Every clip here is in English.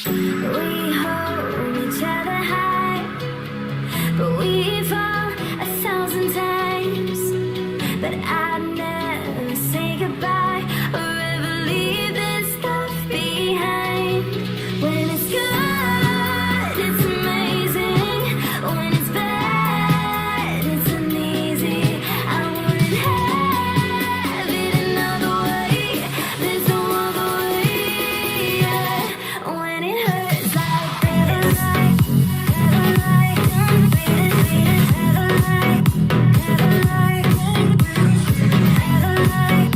We hold each other high, but we fall 1,000 times. But I'd never say goodbye or ever leave this stuff behind. When it's good, it's amazing. When it's bad, it's uneasy. I wouldn't have it another way. There's no other way. Yeah. When it hurts like this, never like, never like, never like,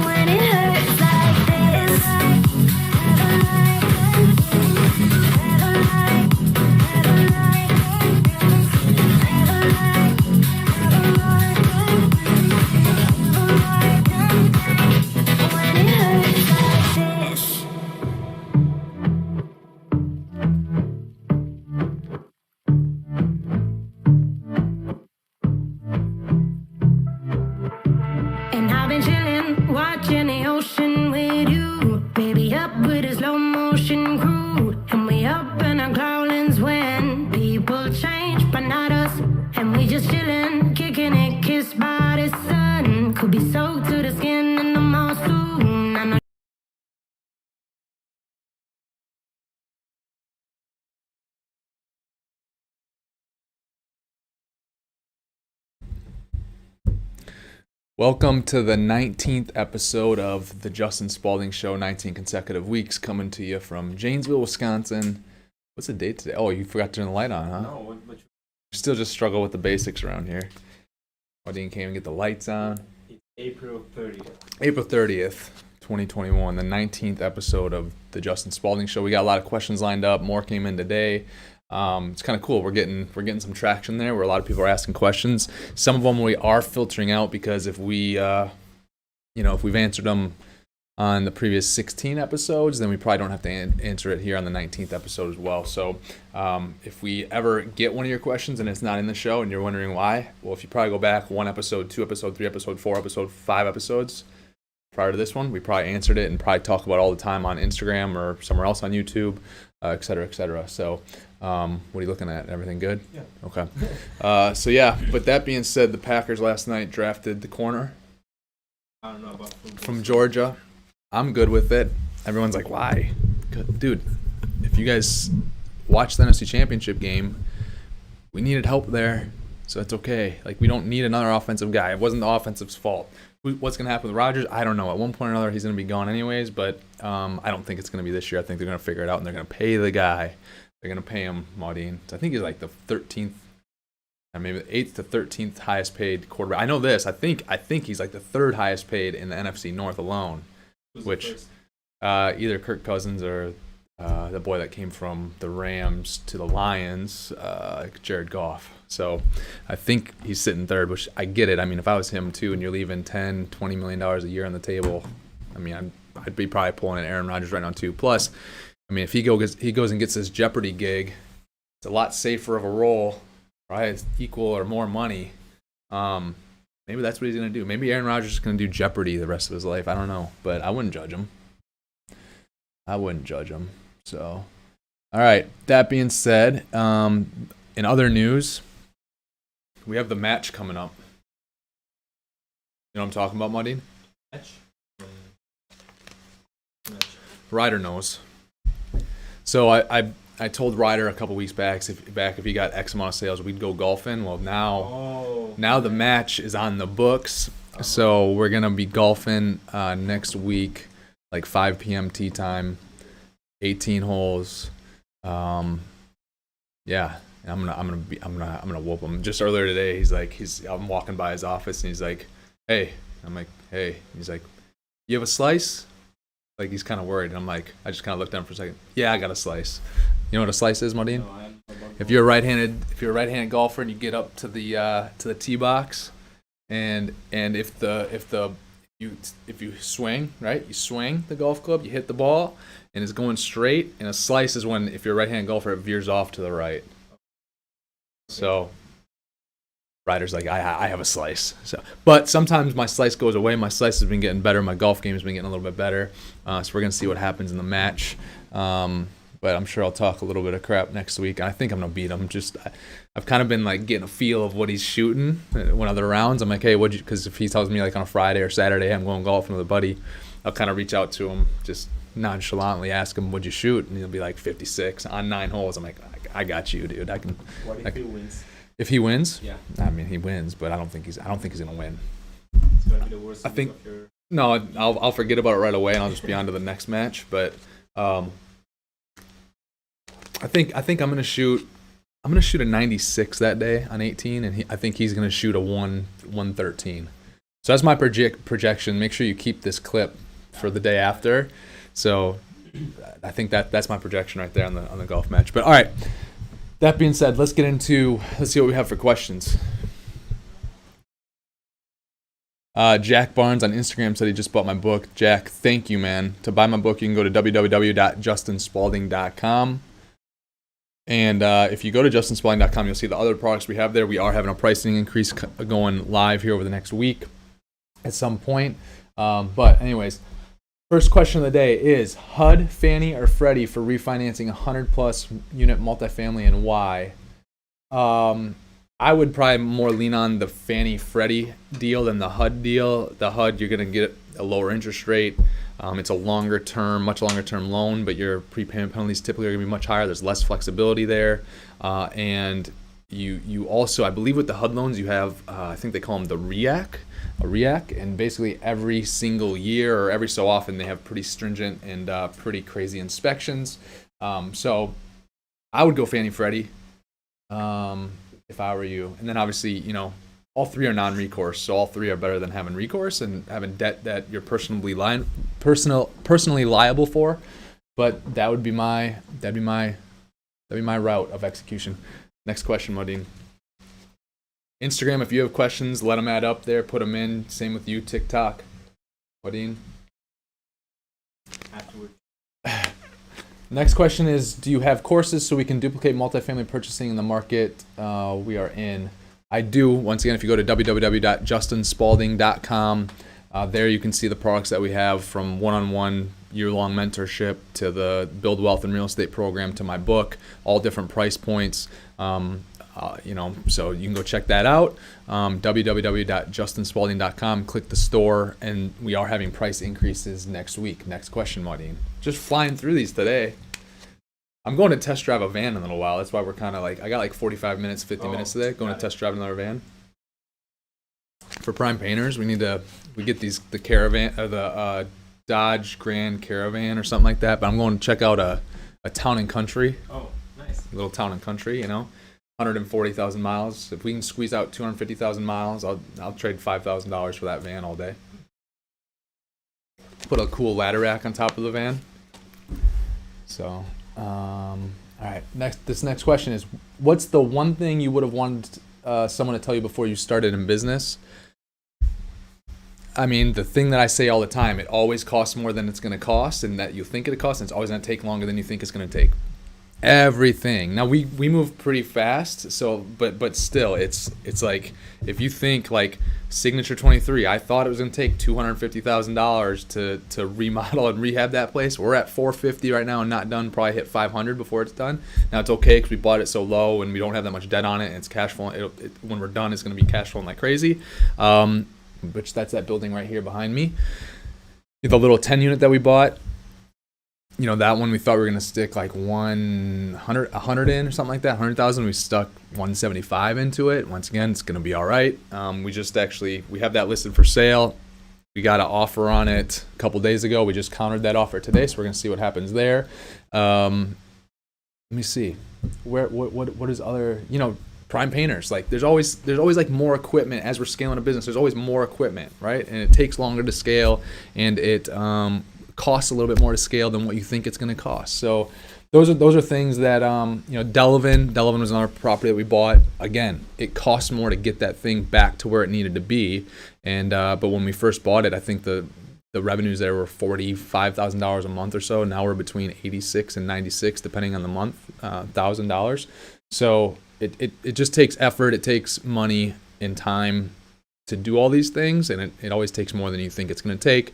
when it hurts like this, when it hurts like this. And I've been chillin', watching the ocean with you. Baby, up with a slow motion crew. And we up in our growlings when people change, but not us. And we just chillin', kicking it, kissed by the sun. Could be soaked to the skin in the mall soon. I know. Welcome to the 19th episode of the Justin Spaulding Show, 19 consecutive weeks, coming to you from Janesville, Wisconsin. What's the date today? Oh, you forgot to turn the light on, huh? No, what Still just struggle with the basics around here. Dean came and get the lights on. it's April 30th. April 30th, 2021, the 19th episode of the Justin Spaulding Show. We got a lot of questions lined up. More came in today. It's kind of cool. We're getting some traction there where a lot of people are asking questions. Some of them we are filtering out because if we've answered them on the previous 16 episodes, then we probably don't have to answer it here on the 19th episode as well. So if we ever get one of your questions and it's not in the show and you're wondering why, well, if you probably go back 1 episode, 2 episode, 3 episode, 4 episode, 5 episodes prior to this one, we probably answered it and probably talk about it all the time on Instagram or somewhere else on YouTube, et cetera, et cetera. So what are you looking at? Everything good? Yeah. Okay. So yeah, but that being said, the Packers last night drafted the corner I don't know about from Georgia. I'm good with it. Everyone's like, why? Dude, if you guys watched the NFC Championship game, we needed help there, so it's okay. Like, we don't need another offensive guy. It wasn't the offensive's fault. What's going to happen with Rodgers? I don't know. At one point or another, he's going to be gone anyways, but I don't think it's going to be this year. I think they're going to figure it out, and they're going to pay the guy. They're going to pay him, Maudine. So I think he's like the 13th, or maybe the 8th to 13th highest paid quarterback. I know this. I think he's like the 3rd highest paid in the NFC North alone, which either Kirk Cousins or the boy that came from the Rams to the Lions, Jared Goff. So I think he's sitting 3rd, which I get it. I mean, if I was him too and you're leaving $10, $20 million a year on the table, I mean, I'd be probably pulling an Aaron Rodgers right now too. Plus, I mean, if he goes and gets this Jeopardy gig, it's a lot safer of a role, right? It's equal or more money. Maybe that's what he's going to do. Maybe Aaron Rodgers is going to do Jeopardy the rest of his life. I don't know, but I wouldn't judge him. So, all right. That being said, in other news, we have the match coming up. You know what I'm talking about, Maudine? Match? Ryder knows. So I told Ryder a couple weeks back if he got X amount of sales, we'd go golfing. Well, now the match is on the books, so we're gonna be golfing next week, like 5 p.m. tee time, 18 holes. Yeah, I'm gonna whoop him. Just earlier today, I'm walking by his office and he's like, "Hey," I'm like, "Hey," he's like, "You have a slice?" Like, he's kind of worried. And I'm like, I just kind of looked at him for a second. Yeah, I got a slice. You know what a slice is, Maudine? No, If you're a right-handed golfer and you get up to the tee box, and if you swing, right, you swing the golf club, you hit the ball, and it's going straight. And a slice is when, if you're a right-handed golfer, it veers off to the right. So Ryder's like, I have a slice. So, but sometimes my slice goes away. My slice has been getting better. My golf game has been getting a little bit better. So we're gonna see what happens in the match. But I'm sure I'll talk a little bit of crap next week. I think I'm gonna beat him. I've kind of been like getting a feel of what he's shooting. One of the rounds, I'm like, hey, what'd you? Because if he tells me like on a Friday or Saturday I'm going golfing with a buddy, I'll kind of reach out to him, just nonchalantly ask him, what'd you shoot? And he'll be like 56 on 9 holes. I'm like, I got you, dude. I can. What if he wins? If he wins, Yeah. I mean, he wins, but I don't think he's gonna win. It's gonna be the worst. I think- week of your... No, I'll forget about it right away, and I'll just be on to the next match. But I think I'm gonna shoot a 96 that day on 18, and I think he's gonna shoot a 113. So that's my projection. Make sure you keep this clip for the day after. So I think that's my projection right there on the golf match. But all right. That being said, let's see what we have for questions. Jack Barnes on Instagram said he just bought my book. Jack, thank you, man. To buy my book, you can go to www.justinspaulding.com. And if you go to justinspaulding.com, you'll see the other products we have there. We are having a pricing increase going live here over the next week at some point. But anyways, first question of the day is HUD, Fannie, or Freddie for refinancing a 100-plus unit multifamily, and why? I would probably more lean on the Fannie Freddie deal than the HUD deal. The HUD, you're going to get a lower interest rate. It's a much longer term loan, but your prepayment penalties typically are going to be much higher. There's less flexibility there. And you also, I believe with the HUD loans, you have, I think they call them the REAC, and basically every single year or every so often they have pretty stringent and pretty crazy inspections. So I would go Fannie Freddie if I were you. And then obviously, all three are non-recourse, so all three are better than having recourse and having debt that you're personally liable for. But that'd be my route of execution. Next question, Modine. Instagram, if you have questions, let them add up there, put them in. Same with you, TikTok. Modine. Afterwards. Next question is, do you have courses so we can duplicate multifamily purchasing in the market we are in? I do. Once again, if you go to www.justinspaulding.com, there you can see the products that we have, from one-on-one year-long mentorship to the Build Wealth and Real Estate program to my book, all different price points. So you can go check that out. www.justinspaulding.com, click the store, and we are having price increases next week. Next question, Modine. Just flying through these today. I'm going to test drive a van in a little while. That's why we're kind of like, I got like 45 minutes, 50 minutes today, going to test drive another van. For prime painters, we get the Caravan, or the Dodge Grand Caravan or something like that. But I'm going to check out a town and country. Oh, nice. A little town and country, 140,000 miles. If we can squeeze out 250,000 miles, I'll trade $5,000 for that van all day. Put a cool ladder rack on top of the van. So, all right. This next question is, what's the one thing you would have wanted someone to tell you before you started in business? I mean, the thing that I say all the time, it always costs more than it's going to cost, and that you think it costs, and it's always going to take longer than you think it's going to take. Everything. Now we move pretty fast, so but still, it's like, if you think like Signature 23, I thought it was going to take $250,000 to remodel and rehab that place. We're at $450 right now and not done. Probably hit $500 before it's done. Now it's okay because we bought it so low and we don't have that much debt on it, and it's cash flowing. When we're done, it's going to be cash flowing like crazy. Which that's that building right here behind me. The little 10 unit that we bought. That one we thought we were going to stick like 100 in or something like that, 100,000. We stuck 175 into it. Once again, it's going to be all right. We have that listed for sale. We got an offer on it a couple days ago. We just countered that offer today, so we're going to see what happens there. Let me see. What is other, prime painters, like there's always like more equipment. As we're scaling a business, there's always more equipment, right? And it takes longer to scale, and it costs a little bit more to scale than what you think it's going to cost. So those are things that Delavan was another property that we bought. Again, it costs more to get that thing back to where it needed to be, and but when we first bought it, I think the revenues there were $45,000 a month or so. Now we're between $86,000 and $96,000 depending on the month, $1,000. So it just takes effort, it takes money, in time to do all these things, and it always takes more than you think it's going to take.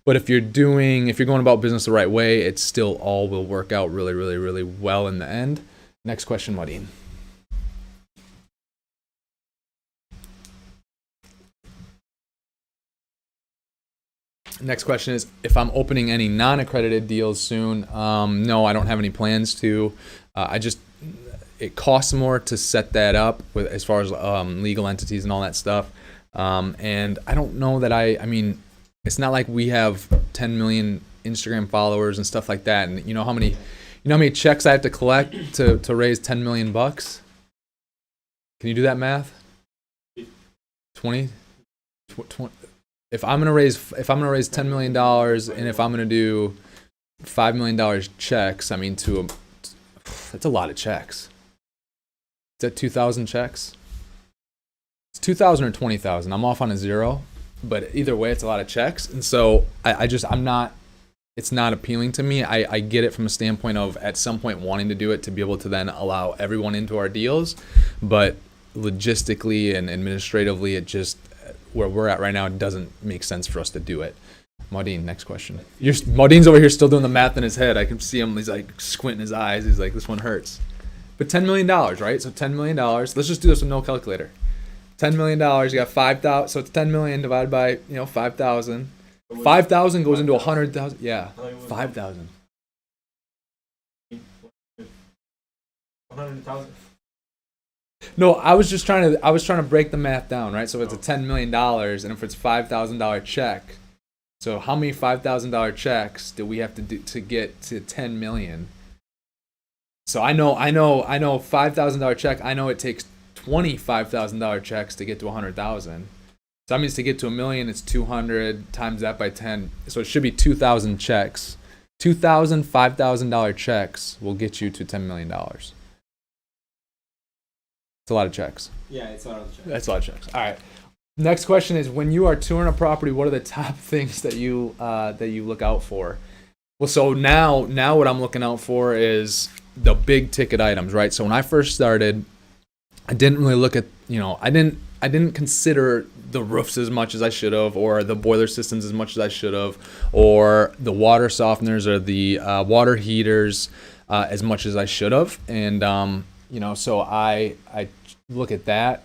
But if you're going about business the right way, it still all will work out really, really, really well in the end. Next question, Maureen. Next question is, if I'm opening any non-accredited deals soon. No, I don't have any plans to. It costs more to set that up with as far as legal entities and all that stuff. And I don't know that I mean, it's not like we have 10 million Instagram followers and stuff like that. And you know how many checks I have to collect to raise 10 million bucks? Can you do that math? 20? If I'm gonna raise $10 million, and if I'm gonna do $5 million checks, I mean, that's a lot of checks. Is that 2,000 checks? It's 2,000 or 20,000. I'm off on a zero, but either way, it's a lot of checks. And so it's not appealing to me. I get it from a standpoint of at some point wanting to do it to be able to then allow everyone into our deals, but logistically and administratively, it just, where we're at right now, it doesn't make sense for us to do it. Maudine, next question. Maudine's over here still doing the math in his head. I can see him. He's like squinting his eyes. He's like, this one hurts. But $10 million, right? So $10 million. Let's just do this with no calculator. $10 million. You got 5,000. So it's 10 million divided by 5,000. 5,000 goes into 100,000. Yeah, 5,000. 100,000. No, I was trying to break the math down, right? So if it's a $10 million, and if it's $5,000 check, so how many $5,000 checks do we have to do to get to 10 million? So I know $5,000 check. I know it takes 20 $5,000 checks to get to 100,000. So that means to get to $1 million, it's 200 times that by 10. So it should be 2,000 checks. 2,000 $5,000 checks will get you to $10 million. It's a lot of checks. Yeah, it's a lot of checks. That's a lot of checks. All right. Next question is, when you are touring a property, what are the top things that you look out for? Well, so now what I'm looking out for is the big ticket items, right? So when I first started, I didn't really look at, I didn't consider the roofs as much as I should have, or the boiler systems as much as I should have, or the water softeners or the water heaters as much as I should have. And so I look at that.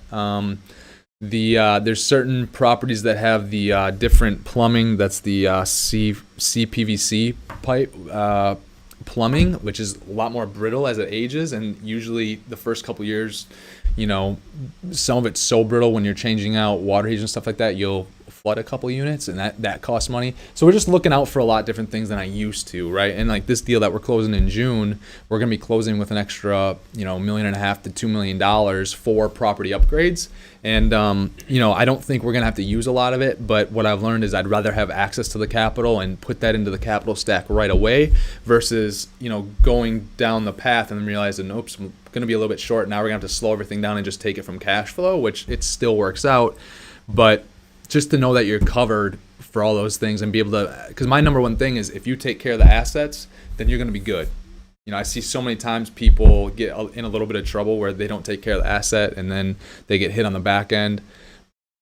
There's certain properties that have the different plumbing. That's the CPVC pipe plumbing, which is a lot more brittle as it ages, and usually the first couple years, some of it's so brittle when you're changing out water heaters and stuff like that, you'll flood a couple units, and that costs money. So we're just looking out for a lot of different things than I used to, right? And like this deal that we're closing in June, we're gonna be closing with an extra, $1.5 million to $2 million for property upgrades. And I don't think we're gonna have to use a lot of it, but what I've learned is I'd rather have access to the capital and put that into the capital stack right away versus going down the path and then realizing, oops, I'm gonna be a little bit short. Now we're gonna have to slow everything down and just take it from cash flow, which it still works out, but just to know that you're covered for all those things and be able to, because my number one thing is if you take care of the assets, then you're going to be good. I see so many times people get in a little bit of trouble where they don't take care of the asset and then they get hit on the back end.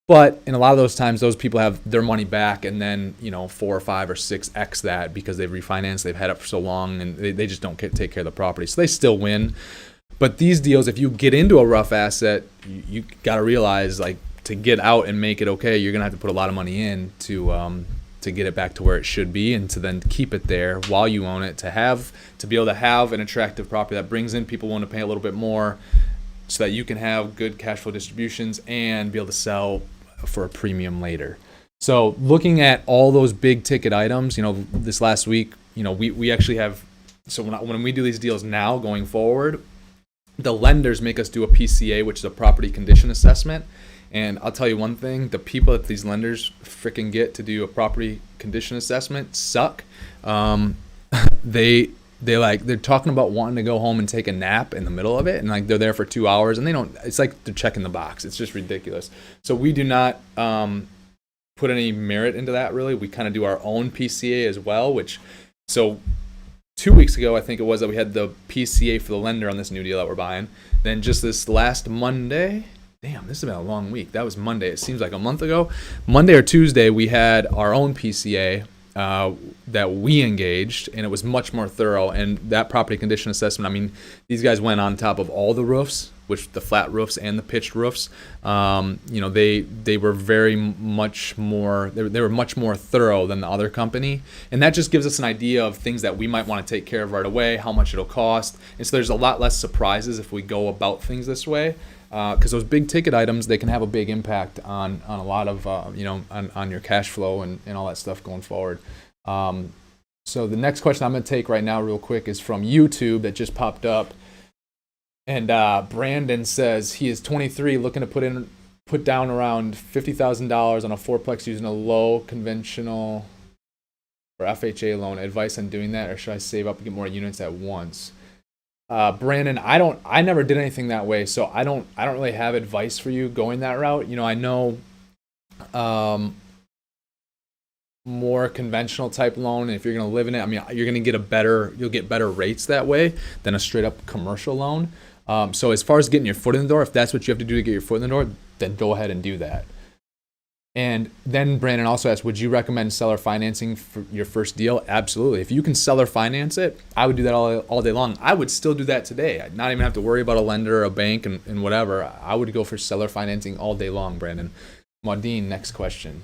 But in a lot of those times, those people have their money back and then, 4 or 5 or 6x that because they've refinanced, they've had it for so long, and they just don't take care of the property. So they still win. But these deals, if you get into a rough asset, you got to realize, like, to get out and make it okay, you're gonna have to put a lot of money in to get it back to where it should be, and to then keep it there while you own it, to be able to have an attractive property that brings in people willing to pay a little bit more, so that you can have good cash flow distributions and be able to sell for a premium later. So looking at all those big ticket items, this last week, we actually have. So when we do these deals now going forward, the lenders make us do a PCA, which is a property condition assessment. And I'll tell you one thing, the people that these lenders freaking get to do a property condition assessment suck. They're talking about wanting to go home and take a nap in the middle of it, and like they're there for 2 hours and it's like they're checking the box. It's just ridiculous. So we do not put any merit into that, really. We kind of do our own PCA as well, so 2 weeks ago, I think it was, that we had the PCA for the lender on this new deal that we're buying. Then just this last Monday, damn, this has been a long week. That was Monday. It seems like a month ago. Monday or Tuesday, we had our own PCA that we engaged, and it was much more thorough. And that property condition assessment, I mean, these guys went on top of all the roofs, which the flat roofs and the pitched roofs. They were very much more, they were much more thorough than the other company. And that just gives us an idea of things that we might want to take care of right away, how much it'll cost. And so there's a lot less surprises if we go about things this way. Because those big ticket items, they can have a big impact on a lot of, on your cash flow and all that stuff going forward. So the next question I'm going to take right now real quick is from YouTube that just popped up. And Brandon says he is 23, looking to put down around $50,000 on a fourplex using a low conventional or FHA loan. Advice on doing that, or should I save up and get more units at once? Brandon, I never did anything that way, so I don't really have advice for you going that route. I know more conventional type loan, and if you're going to live in it, I mean, you're going to get you'll get better rates that way than a straight up commercial loan. So as far as getting your foot in the door, if that's what you have to do to get your foot in the door, then go ahead and do that. And then Brandon also asked, would you recommend seller financing for your first deal? Absolutely. If you can seller finance it, I would do that all day long. I would still do that today. I'd not even have to worry about a lender or a bank and whatever. I would go for seller financing all day long, Brandon. Maudine, next question.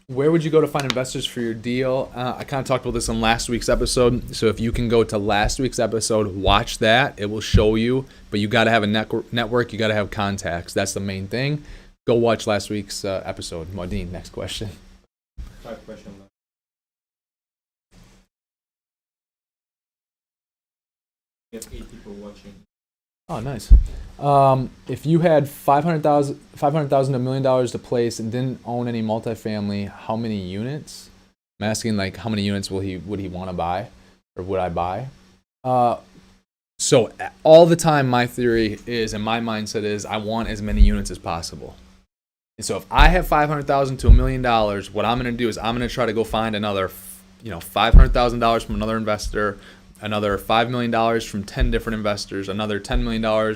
Where would you go to find investors for your deal? I kind of talked about this on last week's episode. So if you can go to last week's episode, watch that. It will show you. But you got to have a network. You got to have contacts. That's the main thing. Go watch last week's episode. Maudine, next question. 5 questions. We have 8 people watching. Oh, nice. If you had $500,000 to $1 million to place and didn't own any multifamily, how many units? I'm asking, like, how many units would he want to buy, or would I buy? So all the time, my theory is, and my mindset is, I want as many units as possible. And so if I have $500,000 to $1 million, what I'm going to do is I'm going to try to go find another, $500,000 from another investor, another $5 million from 10 different investors, another $10 million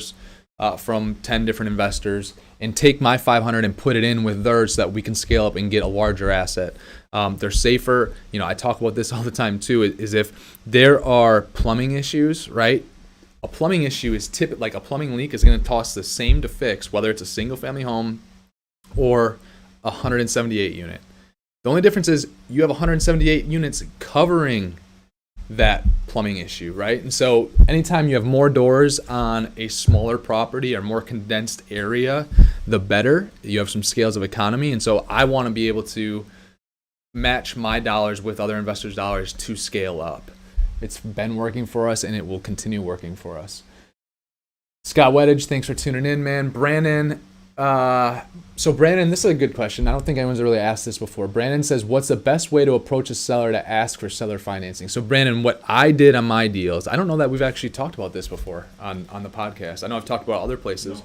from 10 different investors, and take my 500 and put it in with theirs so that we can scale up and get a larger asset. They're safer. I talk about this all the time too, is if there are plumbing issues, right? A plumbing issue is typically, like a plumbing leak is going to cost the same to fix, whether it's a single family home or a 178 unit. The only difference is you have 178 units covering that plumbing issue, right? And so anytime you have more doors on a smaller property or more condensed area, the better. You have some scales of economy. And so I want to be able to match my dollars with other investors' dollars to scale up. It's been working for us and it will continue working for us. Scott Weddage, thanks for tuning in, man. Brandon, so Brandon, this is a good question. I don't think anyone's really asked this before. Brandon says, what's the best way to approach a seller to ask for seller financing? So Brandon, what I did on my deals, I don't know that we've actually talked about this before on the podcast. I know I've talked about other places.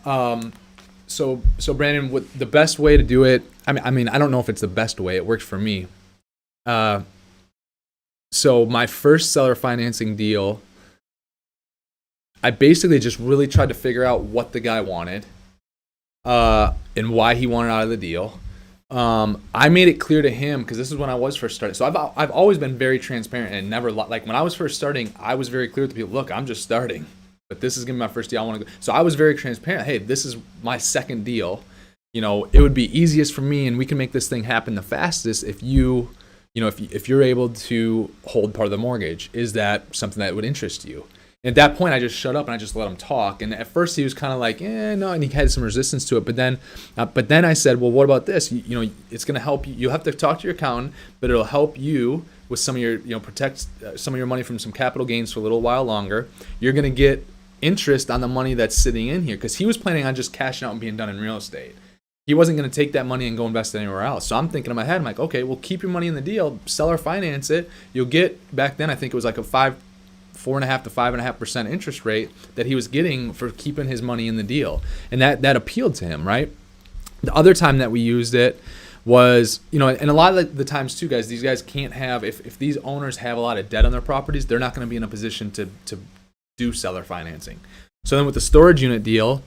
So Brandon, what the best way to do it, I mean, I don't know if it's the best way. It works for me. So my first seller financing deal, I basically just really tried to figure out what the guy wanted and why he wanted out of the deal. I made it clear to him, because this is when I was first starting. So I've always been very transparent and never, like when I was first starting, I was very clear to people, look, I'm just starting, but this is going to be my first deal. I want to go. So I was very transparent. Hey, this is my second deal. It would be easiest for me and we can make this thing happen the fastest if if you're able to hold part of the mortgage. Is that something that would interest you? At that point, I just shut up and I just let him talk. And at first, he was kind of like, no, and he had some resistance to it. But then I said, well, what about this? It's going to help you. You have to talk to your accountant, but it'll help you with some of your, protect some of your money from some capital gains for a little while longer. You're going to get interest on the money that's sitting in here, because he was planning on just cashing out and being done in real estate. He wasn't going to take that money and go invest it anywhere else. So I'm thinking in my head, I'm like, okay, well, keep your money in the deal, seller finance it. You'll get, back then, I think it was like a 4.5% to 5.5% interest rate that he was getting for keeping his money in the deal. And that appealed to him, right? The other time that we used it was, and a lot of the times too, guys, these guys can't have, if these owners have a lot of debt on their properties, they're not going to be in a position to do seller financing. So then with the storage unit deal,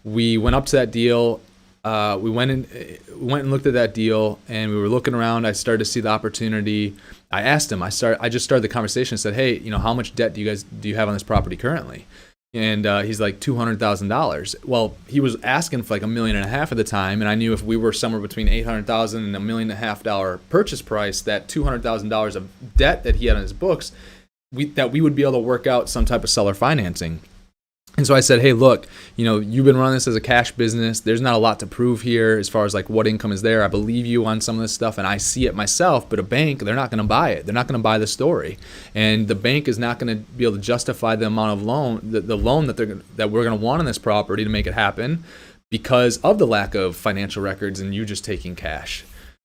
we went up to that deal. We went and looked at that deal, and we were looking around. I started to see the opportunity. I asked him. I just started the conversation and said, "Hey, how much debt do you have on this property currently?" And he's like $200,000. Well, he was asking for like $1.5 million at the time, and I knew if we were somewhere between $800,000 and $1.5 million purchase price, that $200,000 of debt that he had on his books, we would be able to work out some type of seller financing. And so I said, hey, look, you've been running this as a cash business. There's not a lot to prove here as far as like what income is there. I believe you on some of this stuff, and I see it myself, but a bank, they're not going to buy it. They're not going to buy the story. And the bank is not going to be able to justify the amount of loan, the loan that we're going to want on this property to make it happen because of the lack of financial records and you just taking cash.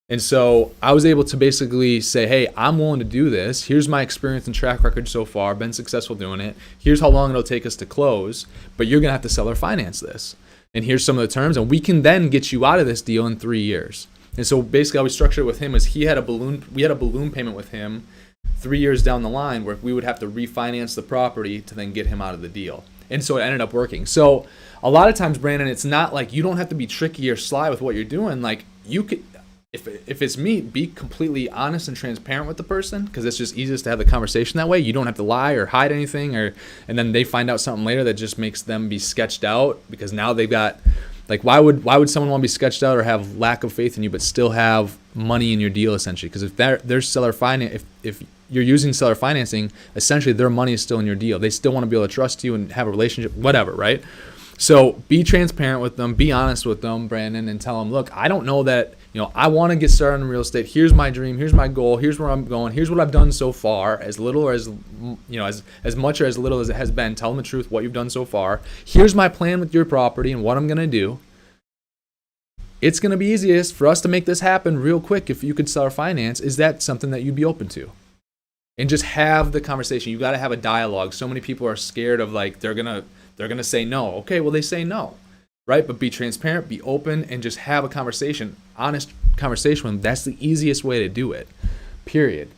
And so I was able to basically say, hey, I'm willing to do this. Here's my experience and track record so far. Been successful doing it. Here's how long it'll take us to close, but you're going to have to seller finance this. And here's some of the terms, and we can then get you out of this deal in 3 years. And so basically how we structured it with him is we had a balloon payment with him 3 years down the line where we would have to refinance the property to then get him out of the deal. And so it ended up working. So a lot of times, Brandon, it's not like you don't have to be tricky or sly with what you're doing. Like you could, if it's me, be completely honest and transparent with the person because it's just easiest to have the conversation that way. You don't have to lie or hide anything, and then they find out something later that just makes them be sketched out because now they've got, like, why would someone want to be sketched out or have lack of faith in you but still have money in your deal essentially? Because if there's seller finance, if you're using seller financing, essentially their money is still in your deal. They still want to be able to trust you and have a relationship, whatever, right? So be transparent with them, be honest with them, Brandon, and tell them, look, I don't know that, I want to get started in real estate. Here's my dream. Here's my goal. Here's where I'm going. Here's what I've done so far, as little or as much or as little as it has been. Tell them the truth, what you've done so far. Here's my plan with your property and what I'm going to do. It's going to be easiest for us to make this happen real quick if you could seller finance. Is that something that you'd be open to? And just have the conversation. You got to have a dialogue. So many people are scared of like they're gonna say no. Okay, well they say no, right? But be transparent, be open, and just have a conversation, honest conversation with them. That's the easiest way to do it. Period.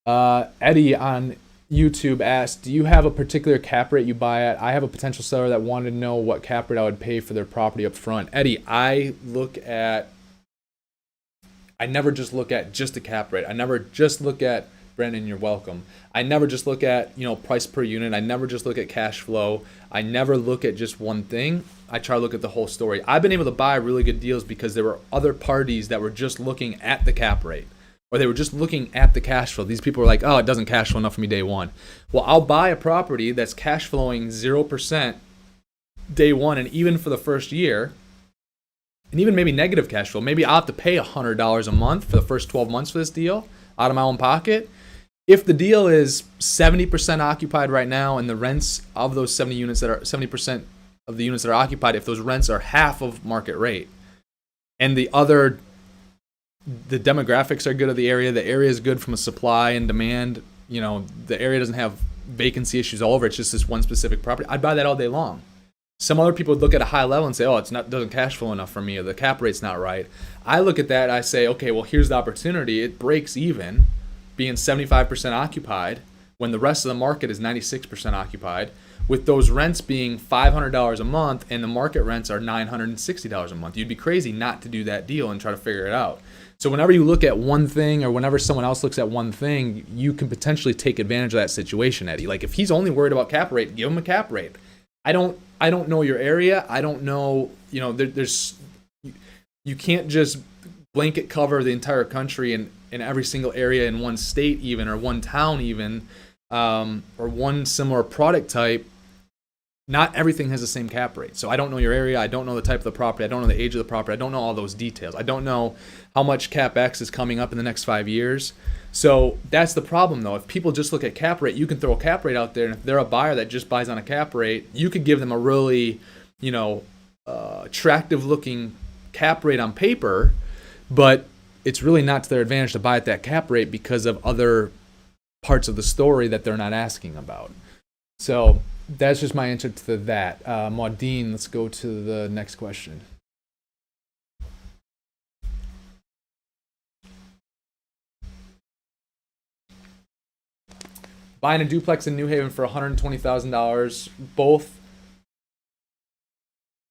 Eddie on YouTube asked, do you have a particular cap rate you buy at? I have a potential seller that wanted to know what cap rate I would pay for their property up front. Eddie, I never just look at just a cap rate. I never just look at, Brandon, you're welcome. I never just look at, price per unit. I never just look at cash flow. I never look at just one thing. I try to look at the whole story. I've been able to buy really good deals because there were other parties that were just looking at the cap rate, or they were just looking at the cash flow. These people were like, oh, it doesn't cash flow enough for me day one. Well, I'll buy a property that's cash flowing 0% day one, and even for the first year, and even maybe negative cash flow. Maybe I'll have to pay $100 a month for the first 12 months for this deal out of my own pocket. If the deal is 70% occupied right now, and the rents of those 70% of the units that are occupied, if those rents are half of market rate, and the demographics are good of the area is good from a supply and demand, the area doesn't have vacancy issues all over, it's just this one specific property, I'd buy that all day long. Some other people would look at a high level and say, oh, doesn't cash flow enough for me, or the cap rate's not right. I look at that, I say, okay, well, here's the opportunity. It breaks even being 75% occupied when the rest of the market is 96% occupied, with those rents being $500 a month and the market rents are $960 a month. You'd be crazy not to do that deal and try to figure it out. So whenever you look at one thing, or whenever someone else looks at one thing, you can potentially take advantage of that situation, Eddie. Like if he's only worried about cap rate, give him a cap rate. I don't know your area. I don't know, there's you can't just blanket cover the entire country and in every single area in one state even, or one town even, or one similar product type. Not everything has the same cap rate. So I don't know your area. I don't know the type of the property. I don't know the age of the property. I don't know all those details. I don't know how much CapEx is coming up in the next 5 years. So that's the problem, though. If people just look at cap rate, you can throw a cap rate out there, and if they're a buyer that just buys on a cap rate, you could give them a really, attractive-looking cap rate on paper, but it's really not to their advantage to buy at that cap rate because of other parts of the story that they're not asking about. So that's just my answer to that. Maudine, let's go to the next question. Buying a duplex in New Haven for $120,000.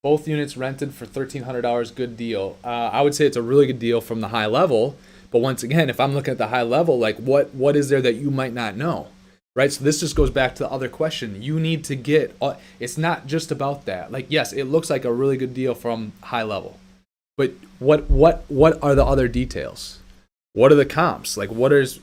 Both units rented for $1,300. Good deal. I would say it's a really good deal from the high level. But once again, if I'm looking at the high level, like what is there that you might not know, right? So this just goes back to the other question. You need to get. It's not just about that. Like, yes, it looks like a really good deal from high level, but what are the other details? What are the comps? Like, what is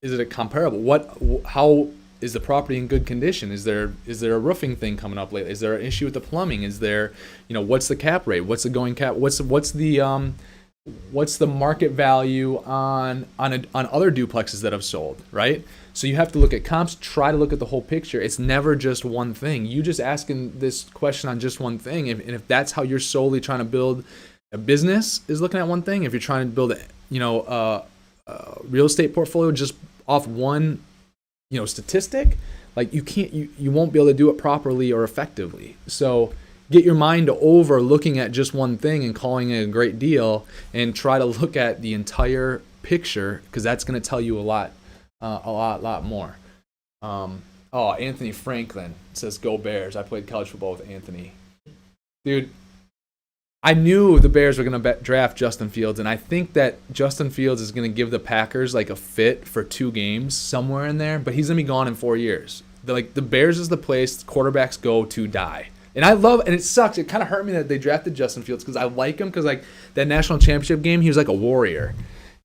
it a comparable? How is the property in good condition? Is there a roofing thing coming up lately? Is there an issue with the plumbing? Is there, what's the cap rate? What's the going cap? What's the market value on other duplexes that have sold, right? So you have to look at comps, try to look at the whole picture. It's never just one thing. You just asking this question on just one thing, and if that's how you're solely trying to build a business, is looking at one thing. If you're trying to build a real estate portfolio just off one statistic, like you won't be able to do it properly or effectively. So get your mind over looking at just one thing and calling it a great deal, and try to look at the entire picture, because that's going to tell you a lot more. Anthony Franklin says, "Go Bears." I played college football with Anthony. Dude, I knew the Bears were going to draft Justin Fields, and I think that Justin Fields is going to give the Packers like a fit for 2 games somewhere in there, but he's going to be gone in 4 years. The Bears is the place quarterbacks go to die. And and it sucks. It kind of hurt me that they drafted Justin Fields, because I like him, because like that national championship game, he was like a warrior,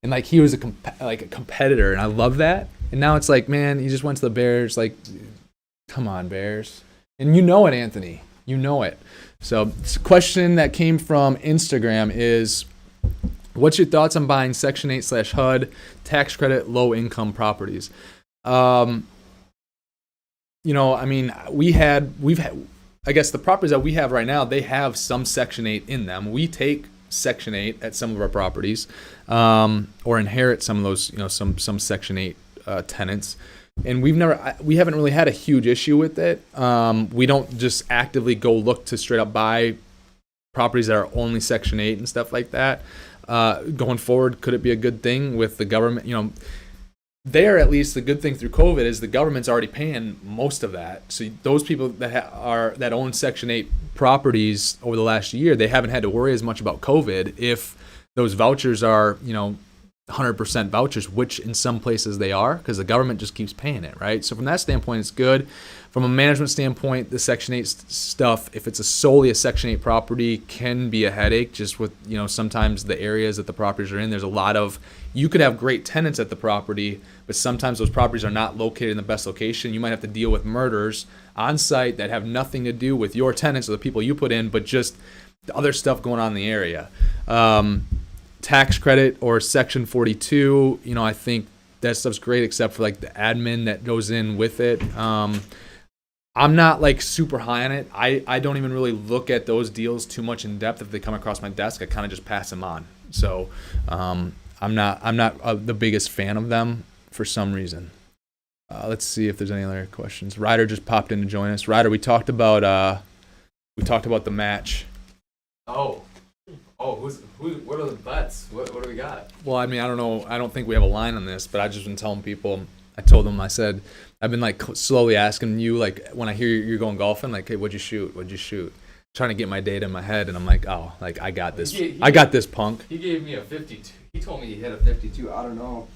and like he was a competitor, and I love that. And now it's like, man, he just went to the Bears. Like, come on, Bears. And you know it, Anthony. You know it. So, this question that came from Instagram is, what's your thoughts on buying Section 8/HUD tax credit low income properties? I mean, I guess the properties that we have right now, they have some Section 8 in them. We take Section 8 at some of our properties, or inherit some of those, some Section 8 tenants. And we haven't really had a huge issue with it. We don't just actively go look to straight up buy properties that are only Section 8 and stuff like that. Going forward, could it be a good thing with the government? At least the good thing through COVID is the government's already paying most of that. So those people that own Section 8 properties over the last year, they haven't had to worry as much about COVID if those vouchers are, 100% vouchers, which in some places they are, because the government just keeps paying it, right? So from that standpoint, it's good. From a management standpoint, the Section 8 stuff, if it's solely a Section 8 property, can be a headache, just with, sometimes the areas that the properties are in. There's a lot of, you could have great tenants at the property, but sometimes those properties are not located in the best location. You might have to deal with murders on site that have nothing to do with your tenants or the people you put in, but just the other stuff going on in the area. Tax credit or Section 42, I think that stuff's great, except for like the admin that goes in with it. I'm not like super high on it. I don't even really look at those deals too much in depth. If they come across my desk, I kind of just pass them on. So I'm not the biggest fan of them for some reason. Let's see if there's any other questions. Ryder just popped in to join us. Ryder, we talked about the match. What are the bets? What do we got? Well, I mean, I don't know. I don't think we have a line on this, but I've just been telling people. I told them, I said, I've been like slowly asking you, like when I hear you're going golfing, like, hey, what'd you shoot? Trying to get my data in my head, and I'm like, oh, like I got this. I got this, punk. He gave me a 52. He told me he hit a 52. I don't know.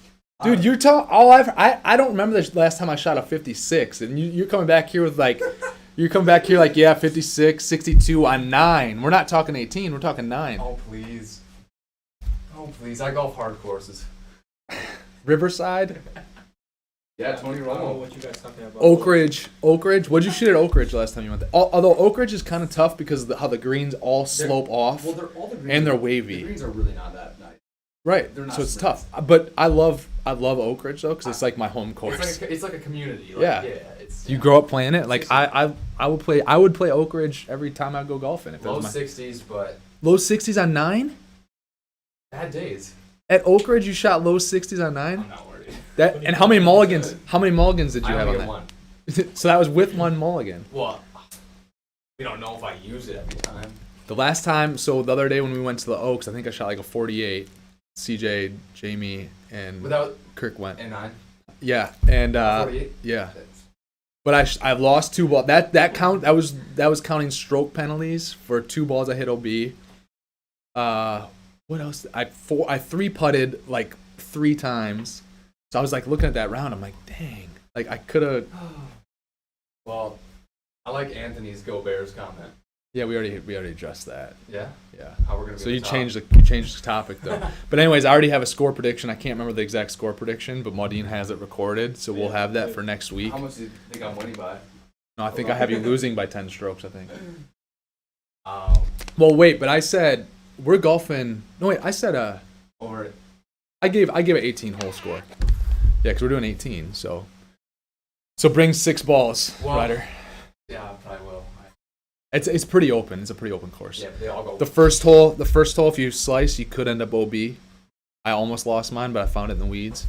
Dude, I don't remember the last time I shot a 56, and you're coming back here with like. You come back here like, yeah, 56, 62 on 9. We're not talking 18. We're talking 9. Oh, please. I golf hard courses. Riverside? Yeah, Tony I don't know Romo. what you guys talking about. Oak Ridge. What'd you shoot at Oak Ridge last time you went there? Although Oak Ridge is kind of tough because of how the greens all slope off. Well, all the greens, and they're wavy. The greens are really not that nice. Right. They're not so it's straight. tough. But I love Oak Ridge though, because it's like my home course. It's like a community. Yeah. It's you grow up playing it. Like I would play Oak Ridge every time I go golfing. If low 60s, but low 60s on 9. bad days. At Oak Ridge, you shot low 60s on 9. I'm not worried. And how many mulligans? How many mulligans did you I have on only that? get one. So that was with one mulligan. Well, we don't know if I use it every time. The last time, so the other day when we went to the Oaks, I think I shot like a 48. CJ, Jamie, and Without Kirk went. and 9. Yeah, and 48? yeah. But I've lost 2 balls. That was counting stroke penalties for 2 balls I hit OB. What else? I 3-putted like 3 times. So I was like looking at that round. I'm like, dang. Like I could have. Well, I like Anthony's Go Bears comment. Yeah, we already addressed that. Yeah? Yeah. How we're gonna be So at you the top. changed the topic though. But anyways, I already have a score prediction. I can't remember the exact score prediction, but Maudine has it recorded, so we'll have that for next week. How much do you think I'm winning by? No, I think I have you losing by 10 strokes. I think. Um, Well, wait, but I said we're golfing. No, wait, I said over I gave an 18-hole score. Yeah, because we're doing 18. So bring 6 balls, Well, Ryder. yeah, I probably will. It's pretty open. It's a pretty open course. Yeah, they all go. The first hole, if you slice, you could end up OB. I almost lost mine, but I found it in the weeds.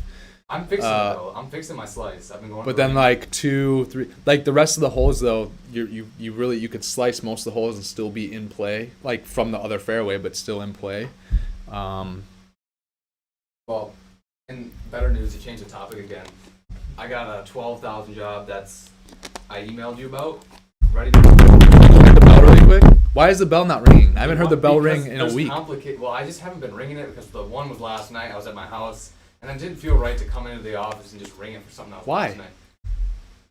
I'm fixing it though. I'm fixing my slice. I've been going. But then like 2, 3, like the rest of the holes though, you could slice most of the holes and still be in play, like from the other fairway, but still in play. Well, in better news, to change the topic again, I got a 12,000 job I emailed you about. Ready to Can you hit the bell really quick? Why is the bell not ringing? I haven't heard the bell ring in a Because week. Well, I just haven't been ringing it because the one was last night. I was at my house, and it didn't feel right to come into the office and just ring it for something else. Why? Last night.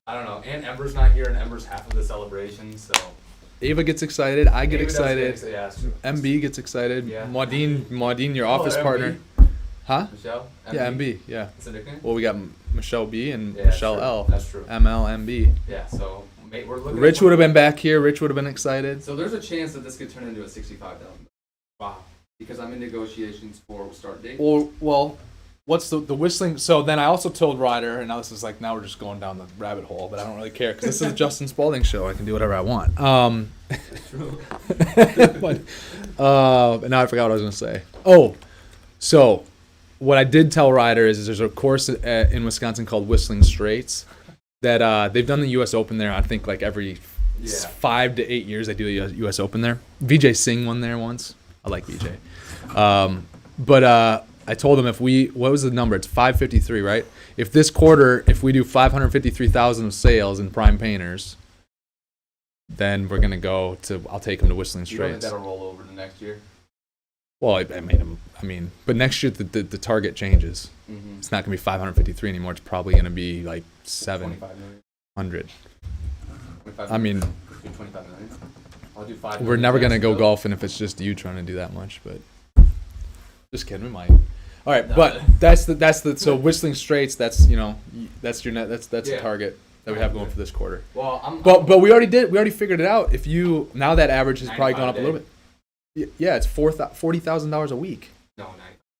I don't know. And Ember's not here, and Ember's half of the celebration, so. Ava gets excited. I get Maybe that's excited. good. Yeah, it's true. MB gets excited. Yeah. Maudine, your Oh, office MB. partner. Huh? Michelle? Yeah, MB. Yeah. That's a nickname? Well, we got Michelle B and Yeah, Michelle true. L. That's true. MLMB. Yeah, so we're looking Rich at would have been back here. Rich would have been excited. So there's a chance that this could turn into a $65,000. Wow. Because I'm in negotiations for start date. Well, what's the whistling? So then I also told Ryder, and now this is like, now we're just going down the rabbit hole, but I don't really care because this is a Justin Spaulding show. I can do whatever I want. True. But, and now I forgot what I was going to say. Oh, so what I did tell Ryder is there's a course in Wisconsin called Whistling Straits that they've done the U.S. Open there. I think like every 5 to 8 years they do the U.S. Open there. Vijay Singh won there once. I like Vijay. But I told him what was the number? It's 553, right? If this quarter, if we do 553,000 of sales in prime painters, then we're gonna I'll take him to Whistling You don't think Straits. that'll roll over to next year? Well, I mean, but next year the target changes. Mm-hmm. It's not gonna be 553 anymore. It's probably gonna be like 25 million. 700. 25 I mean, between 25 million. I'll do 5 we're million never gonna next go month. golfing if it's just you trying to do that much. But just kidding, we might. All right, No. but that's the so Whistling Straits. That's that's your net. That's the Yeah. target that we have going for this quarter. Well, But we already figured it out. If you now that average has probably gone up a 95 little bit. Yeah, it's $40,000 a week. No,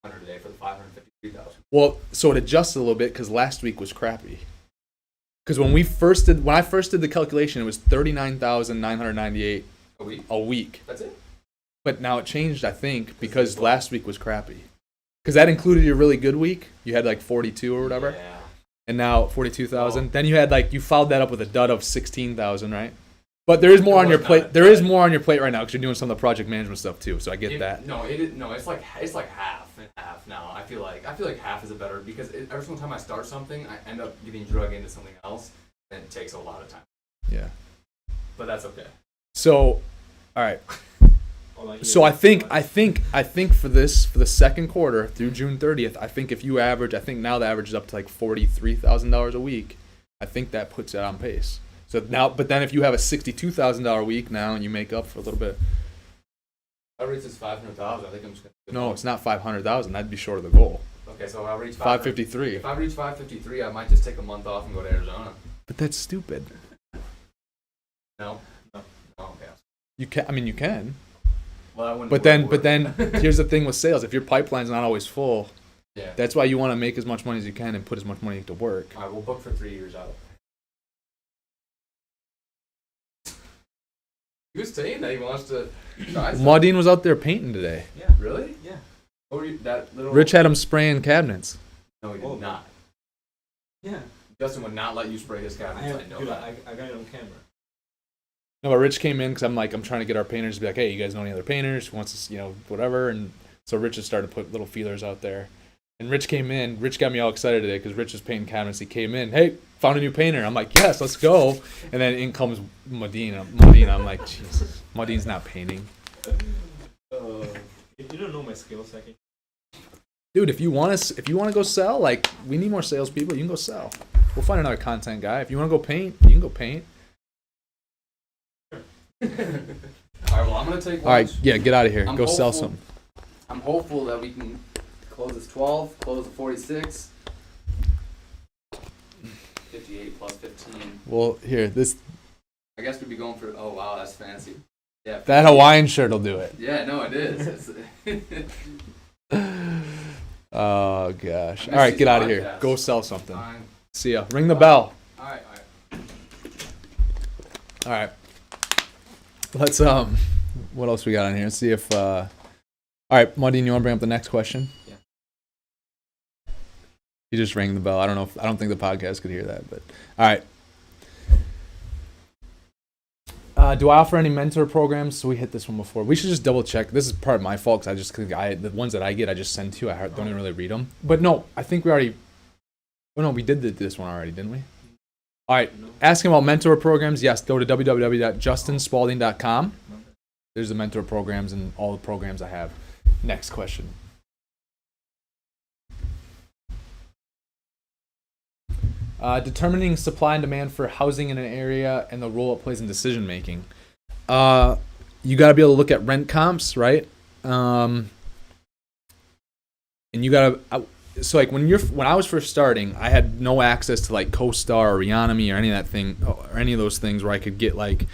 900 a day for the 553,000. Well, so it adjusted a little bit because last week was crappy. Because when I first did the calculation, it was 39,998 A week? a week. That's it? But now it changed, I think, because last week was crappy. Because that included your really good week. You had like 42 or whatever, Yeah. and now 42,000. Oh. Then you had you followed that up with a dud of 16,000, right? But there is more It on your was plate. not There bad. is more on your plate right now because you're doing some of the project management stuff too. So I get that. No, it's like half and half now. I feel like half is a better because every single time I start something, I end up getting drug into something else, and it takes a lot of time. Yeah. But that's okay. So, all right. Like So I think for the second quarter through June 30th, I think if you average, I think now the average is up to like $43,000 a week. I think that puts it on pace. So now, but then if you have a $62,000 week now and you make up for a little bit, I reach this 500,000. I think I'm just gonna. no, it's not 500,000. That'd be short of the goal. Okay, so I'll reach 553. If I reach 553, I might just take a month off and go to Arizona. But that's stupid. No. Okay. You can. I mean, you can. Well, I wouldn't. But then here's the thing with sales. If your pipeline's not always full, Yeah. that's why you want to make as much money as you can and put as much money to work. All right, we'll book for 3 years out. He was saying that he wants to try something. Maudine was out there painting today. Yeah. Really? Yeah. What were you, that little... Rich had him spraying cabinets. No, he did Oh. not. Yeah. Justin would not let you spray his I cabinets. I have, know dude, that. I got it on camera. No, but Rich came in because I'm trying to get our painters to be like, hey, you guys know any other painters? Who wants to, whatever. And so Rich has started to put little feelers out there. And Rich came in. Rich got me all excited today because Rich was painting cabinets. He came in. Hey, found a new painter. I'm like, yes, let's go. And then in comes Modine. I'm like, Jesus, Modine's not painting. If you don't know my skills, I can. Dude, if you want to go sell, like we need more salespeople. You can go sell. We'll find another content guy. If you want to go paint, you can go paint. All right, well, I'm gonna take lunch. All right, yeah, get out of here. I'm Go sell hopeful- something. I'm hopeful that we can close this 12, close the 46. 58 plus 15. Well, here, this I guess we'd be going for. Oh wow, that's fancy. Yeah. that Hawaiian shirt will do it. Yeah, no, it is. Oh gosh. I All right, miss get these out of here. podcasts. Go sell something. Fine. See ya. Ring the bell. All right. All right. Let's what else we got on here? Let's see if all right, Modine, you want to bring up the next question? Yeah. You just rang the bell. I don't think the podcast could hear that, but all right. Do I offer any mentor programs? So we hit this one before. We should just double check. This is part of my fault because I just the ones that I get, I just send to you. I don't even really read them. But no, I think we already. Oh no, we did this one already, didn't we? All right. Asking about mentor programs. Yes, go to www.justinspaulding.com. There's the mentor programs and all the programs I have. Next question. Determining supply and demand for housing in an area and the role it plays in decision making. You got to be able to look at rent comps, right? And you got to. So like when I was first starting, I had no access to like CoStar or Reonomy or any of that thing or any of those things where I could get like,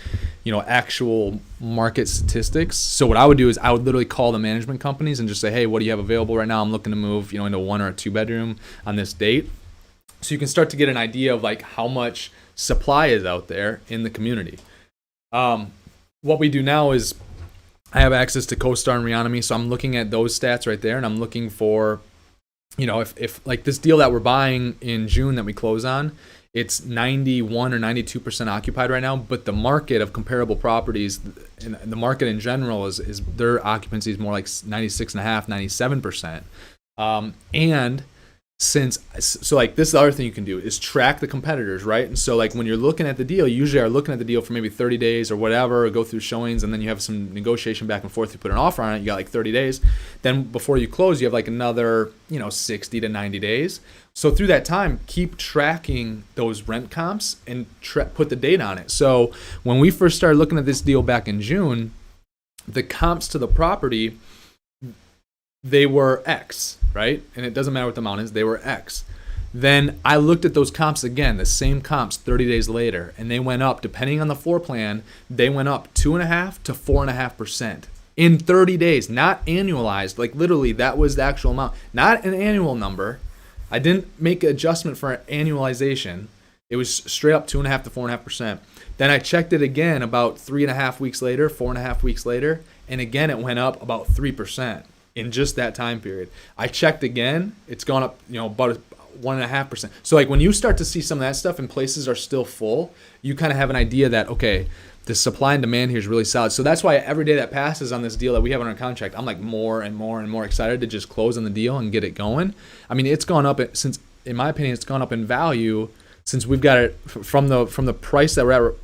actual market statistics. So what I would do is I would literally call the management companies and just say, hey, what do you have available right now? I'm looking to move, into 1 or a 2 bedroom on this date. So you can start to get an idea of like how much supply is out there in the community. What we do now is I have access to CoStar and Reonomy, so I'm looking at those stats right there, and I'm looking for, if like this deal that we're buying in June that we close on, it's 91 or 92% occupied right now, but the market of comparable properties and the market in general is their occupancy is more like 96.5, 97%. And so like this is the other thing you can do is track the competitors, right? And so like when you're looking at the deal, you usually are looking at the deal for maybe 30 days or whatever, or go through showings, and then you have some negotiation back and forth. You put an offer on it, you got like 30 days. Then before you close, you have like another 60 to 90 days. So through that time, keep tracking those rent comps and put the date on it. So when we first started looking at this deal back in June, the comps to the property, they were X, right? And it doesn't matter what the amount is, they were X. Then I looked at those comps again, the same comps 30 days later, and they went up, depending on the floor plan, they went up 2.5% to 4.5% in 30 days, not annualized. Like literally, that was the actual amount, not an annual number. I didn't make an adjustment for annualization. It was straight up 2.5% to 4.5%. Then I checked it again about 3.5 weeks later, 4.5 weeks later, and again it went up about 3%. In just that time period. I checked again, it's gone up, about 1.5%. So like when you start to see some of that stuff and places are still full, you kind of have an idea that, okay, the supply and demand here is really solid. So that's why every day that passes on this deal that we have on our contract, I'm like more and more and more excited to just close on the deal and get it going. I mean, it's gone up since, in my opinion, it's gone up in value since we've got it from the price that we're at,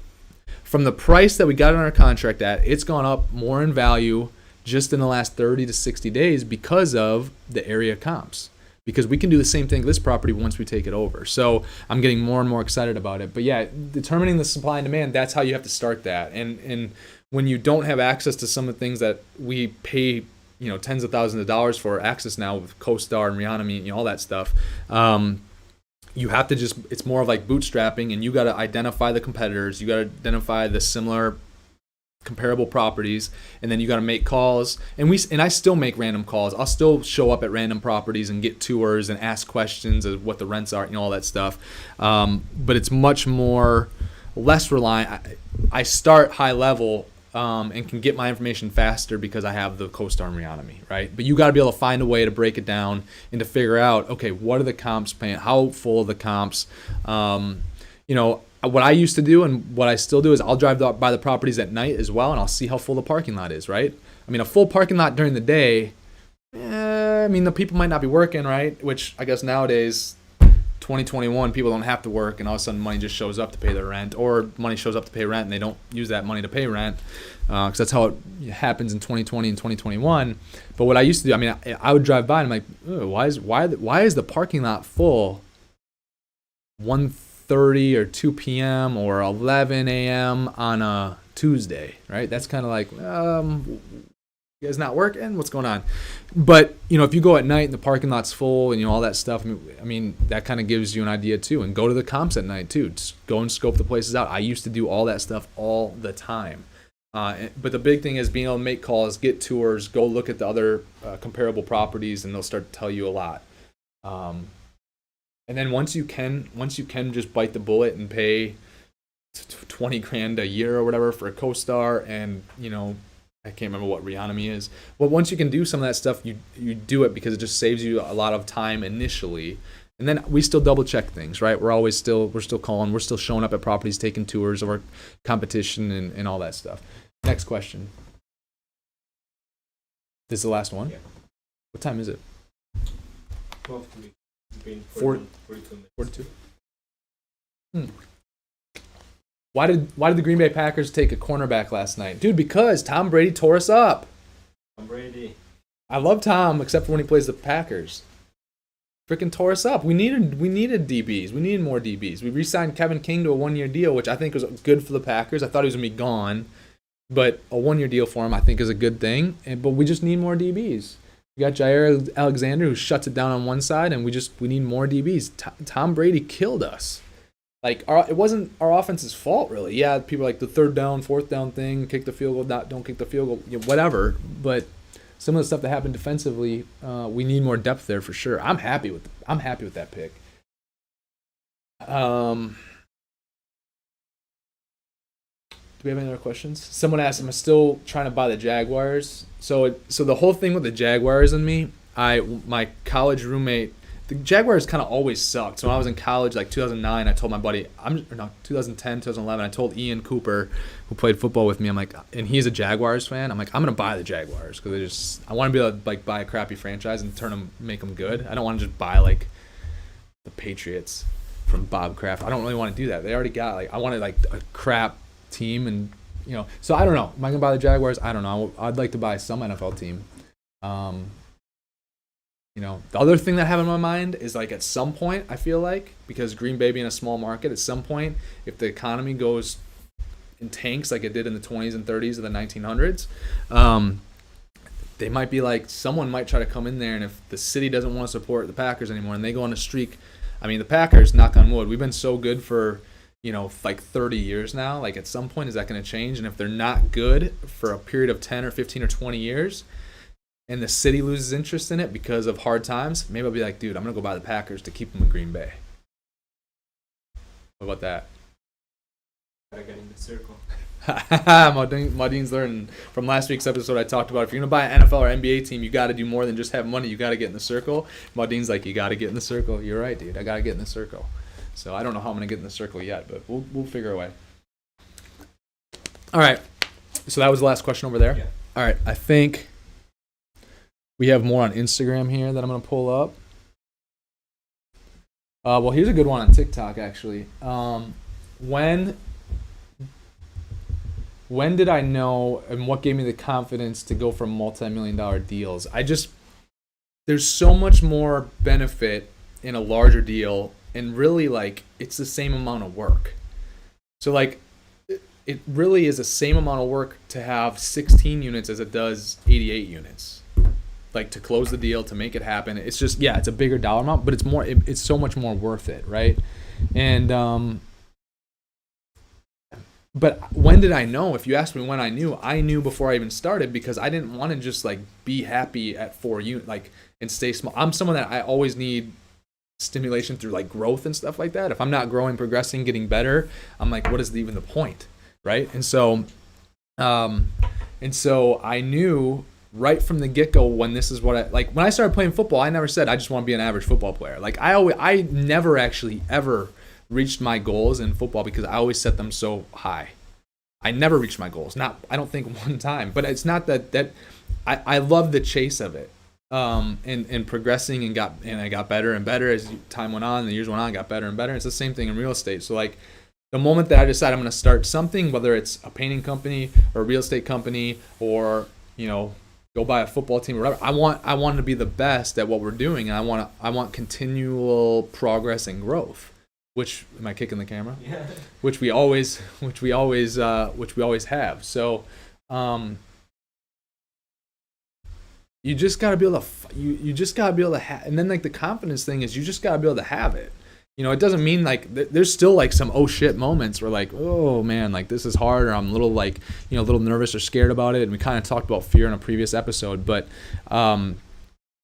from the price that we got on our contract at, it's gone up more in value just in the last 30 to 60 days because of the area comps. Because we can do the same thing to this property once we take it over. So I'm getting more and more excited about it. But yeah, determining the supply and demand, that's how you have to start that. And when you don't have access to some of the things that we pay, tens of thousands of dollars for access now with CoStar and Reonomy, all that stuff, you have to it's more of like bootstrapping, and you got to identify the competitors. You got to identify the similar comparable properties, and then you got to make calls, and I still make random calls. I'll still show up at random properties and get tours and ask questions of what the rents are, all that stuff, but it's much more less reliant. I start high level and can get my information faster because I have the CoStar and Reonomy, right? But you got to be able to find a way to break it down and to figure out, okay, what are the comps paying, how full are the comps, what I used to do and what I still do is I'll drive by the properties at night as well, and I'll see how full the parking lot is, right? I mean, a full parking lot during the day, I mean, the people might not be working, right? Which I guess nowadays, 2021, people don't have to work, and all of a sudden money just shows up to pay their rent, or money shows up to pay rent, and they don't use that money to pay rent, because that's how it happens in 2020 and 2021. But what I used to do, I mean, I would drive by and I'm like, why is the parking lot full 1:30 or 2 p.m. or 11 a.m. on a Tuesday, right? That's kind of like, you guys not working? What's going on? But, if you go at night and the parking lot's full and, all that stuff, I mean, that kind of gives you an idea too. And go to the comps at night too. Just go and scope the places out. I used to do all that stuff all the time. But the big thing is being able to make calls, get tours, go look at the other comparable properties, and they'll start to tell you a lot. And then once you can just bite the bullet and pay 20 grand a year or whatever for a co-star, and I can't remember what Reonomy is. Well, once you can do some of that stuff, you do it because it just saves you a lot of time initially. And then we still double check things, right? We're still calling, we're still showing up at properties, taking tours of our competition and all that stuff. Next question. This is the last one? Yeah. What time is it? 12:03. It's been 42 minutes. 42? Why did the Green Bay Packers take a cornerback last night? Dude, because Tom Brady tore us up. I'm ready. I love Tom, except for when he plays the Packers. Freaking tore us up. We needed DBs. We needed more DBs. We re-signed Kevin King to a 1-year deal, which I think was good for the Packers. I thought he was going to be gone, but a 1-year deal for him I think is a good thing. But we just need more DBs. We got Jair Alexander who shuts it down on one side, and we need more DBs. Tom Brady killed us. Like, it wasn't our offense's fault, really. Yeah, people like the 3rd down, 4th down thing, kick the field goal, don't kick the field goal, whatever. But some of the stuff that happened defensively, we need more depth there for sure. I'm happy with that pick. Do we have any other questions? Someone asked, am I still trying to buy the Jaguars? So the whole thing with the Jaguars and me, my college roommate, the Jaguars kind of always sucked. So when I was in college, like 2009, I told my buddy, 2010, 2011, I told Ian Cooper, who played football with me, I'm like, and he's a Jaguars fan, I'm like, I'm going to buy the Jaguars because I want to be able to like buy a crappy franchise and make them good. I don't want to just buy like the Patriots from Bob Kraft. I don't really want to do that. They already got I wanted like a crap team, and so I don't know. Am I going to buy the Jaguars? I don't know. I'd like to buy some NFL team. The other thing that I have in my mind is like at some point, I feel like, because Green Bay being a small market, at some point, if the economy goes in tanks like it did in the 20s and 30s of the 1900s, they might be like, someone might try to come in there, and if the city doesn't want to support the Packers anymore and they go on a streak, I mean, the Packers, knock on wood, we've been so good for, like 30 years now. Like at some point, is that going to change? And if they're not good for a period of 10 or 15 or 20 years, and the city loses interest in it because of hard times, maybe I'll be like, dude, I'm going to go buy the Packers to keep them in Green Bay. What about that? Gotta get in the circle. Maudine's learning from last week's episode. I talked about if you're going to buy an NFL or NBA team, you got to do more than just have money. You got to get in the circle. Maudine's like, you got to get in the circle. You're right, dude. I got to get in the circle. So I don't know how I'm going to get in the circle yet, but we'll figure a way. All right. So that was the last question over there. Yeah. All right. I think we have more on Instagram here that I'm going to pull up. Well, here's a good one on TikTok, actually. When did I know, and what gave me the confidence to go for multi-million-dollar deals? There's so much more benefit in a larger deal, and really, like, it's the same amount of work. So, like, it really is the same amount of work to have 16 units as it does 88 units. Like, to close the deal, to make it happen. It's just, yeah, it's a bigger dollar amount, but it's so much more worth it, right? And but when did I know? If you asked me when I knew before I even started, because I didn't want to just like be happy at 4 units, like, and stay small. I'm someone that I always need stimulation through like growth and stuff like that. If I'm not growing, progressing, getting better, I'm like, what is even the point, right? And so I knew right from the get-go when this is what when I started playing football, I never said I just want to be an average football player. Like I never actually ever reached my goals in football because I always set them so high. I never reached my goals. I don't think one time, but it's not that I love the chase of it. and progressing and I got better and better as time went on. The years went on, I got better and better. It's the same thing in real estate. So like the moment that I decide I'm going to start something, whether it's a painting company or a real estate company or, you know, go buy a football team or whatever, I want to be the best at what we're doing, and I want continual progress and growth. Which, am I kicking the camera? Yeah. Which we always have. So, you just gotta be able to you just gotta be able to have, and then like the confidence thing is you just gotta be able to have it. You know, it doesn't mean like there's still like some oh shit moments where like, oh man, like this is hard, or I'm a little like, you know, a little nervous or scared about it. And we kind of talked about fear in a previous episode, but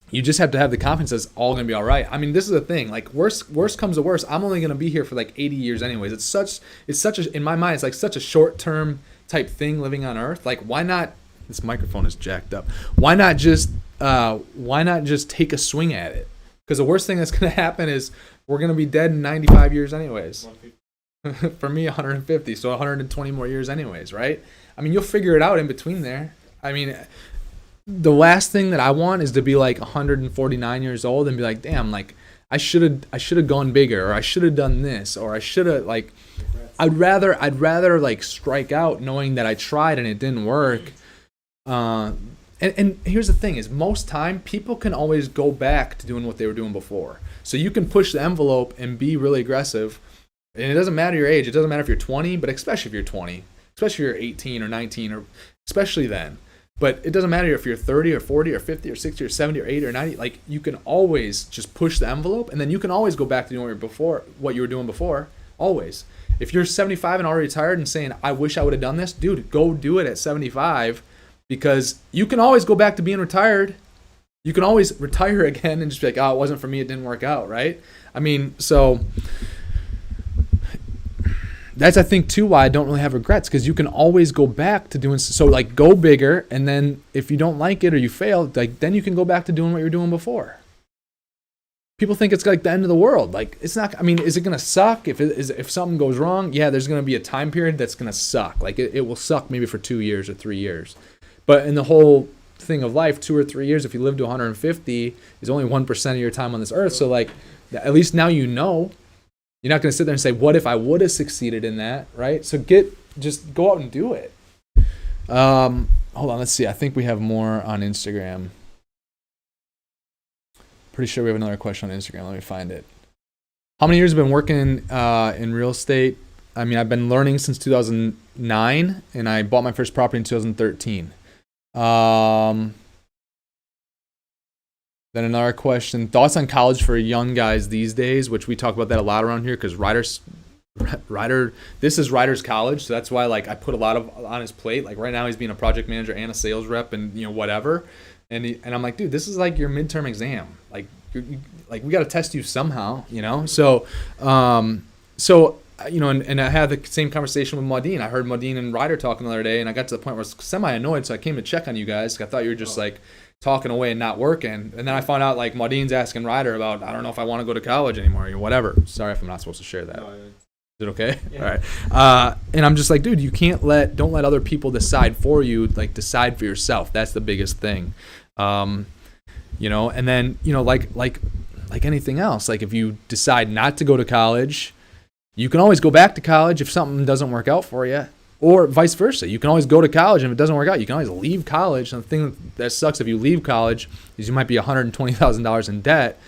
you just have to have the confidence that it's all gonna be all right. I mean, this is the thing. Like worst comes to worst, I'm only gonna be here for like 80 years anyways. It's such a, in my mind, it's like such a short term type thing living on Earth. Like why not? This microphone is jacked up. Why not just take a swing at it? Because the worst thing that's gonna happen is we're gonna be dead in 95 years anyways. For me, 150, so 120 more years anyways, right? I mean, you'll figure it out in between there. I mean, the last thing that I want is to be like 149 years old and be like, damn, like I should have gone bigger, or I should have done this, or I should have like. I'd rather like strike out knowing that I tried and it didn't work. And here's the thing: is most time people can always go back to doing what they were doing before. So you can push the envelope and be really aggressive, and it doesn't matter your age. It doesn't matter if you're 20, but especially if you're 20, especially if you're 18 or 19, or especially then. But it doesn't matter if you're 30 or 40 or 50 or 60 or 70 or 80 or 90. Like you can always just push the envelope, and then you can always go back to doing what you were doing before. Always. If you're 75 and already retired and saying, "I wish I would have done this," dude, go do it at 75, because you can always go back to being retired. You can always retire again and just be like, "Oh, it wasn't for me. It didn't work out." Right? I mean, so that's, I think, too, why I don't really have regrets, because you can always go back to doing so. Like, go bigger, and then if you don't like it or you fail, like then you can go back to doing what you were doing before. People think it's like the end of the world. Like it's not. I mean, is it gonna suck if something goes wrong? Yeah, there's gonna be a time period that's gonna suck. Like it will suck maybe for 2 years or 3 years, but in the whole thing of life, 2 or 3 years, if you live to 150, is only 1% of your time on this earth. So like, at least now you know. You're not gonna sit there and say, "What if I would have succeeded in that?" Right? So just go out and do it. Hold on, let's see. I think we have more on Instagram. Pretty sure we have another question on Instagram. Let me find it. How many years have you been working in real estate? I mean, I've been learning since 2009, and I bought my first property in 2013. Then another question: thoughts on college for young guys these days? Which we talk about that a lot around here, because this is Ryder's college, so that's why like I put a lot on his plate. Like right now, he's being a project manager and a sales rep, and you know whatever. And I'm like, dude, this is like your midterm exam. Like, like we got to test you somehow, you know. So you know, and I had the same conversation with Maudine. I heard Maudine and Ryder talking the other day, and I got to the point where I was semi-annoyed, so I came to check on you guys. I thought you were just like talking away and not working. And then I found out like Maudine's asking Ryder about, I don't know if I want to go to college anymore or whatever. Sorry if I'm not supposed to share that. No, Is it okay? Yeah. All right. And I'm just like, dude, you don't let other people decide for you. Like, decide for yourself. That's the biggest thing. You know, and then, you know, like anything else, like if you decide not to go to college, you can always go back to college if something doesn't work out for you, or vice versa. You can always go to college, and if it doesn't work out, you can always leave college. And the thing that sucks if you leave college is you might be $120,000 in debt.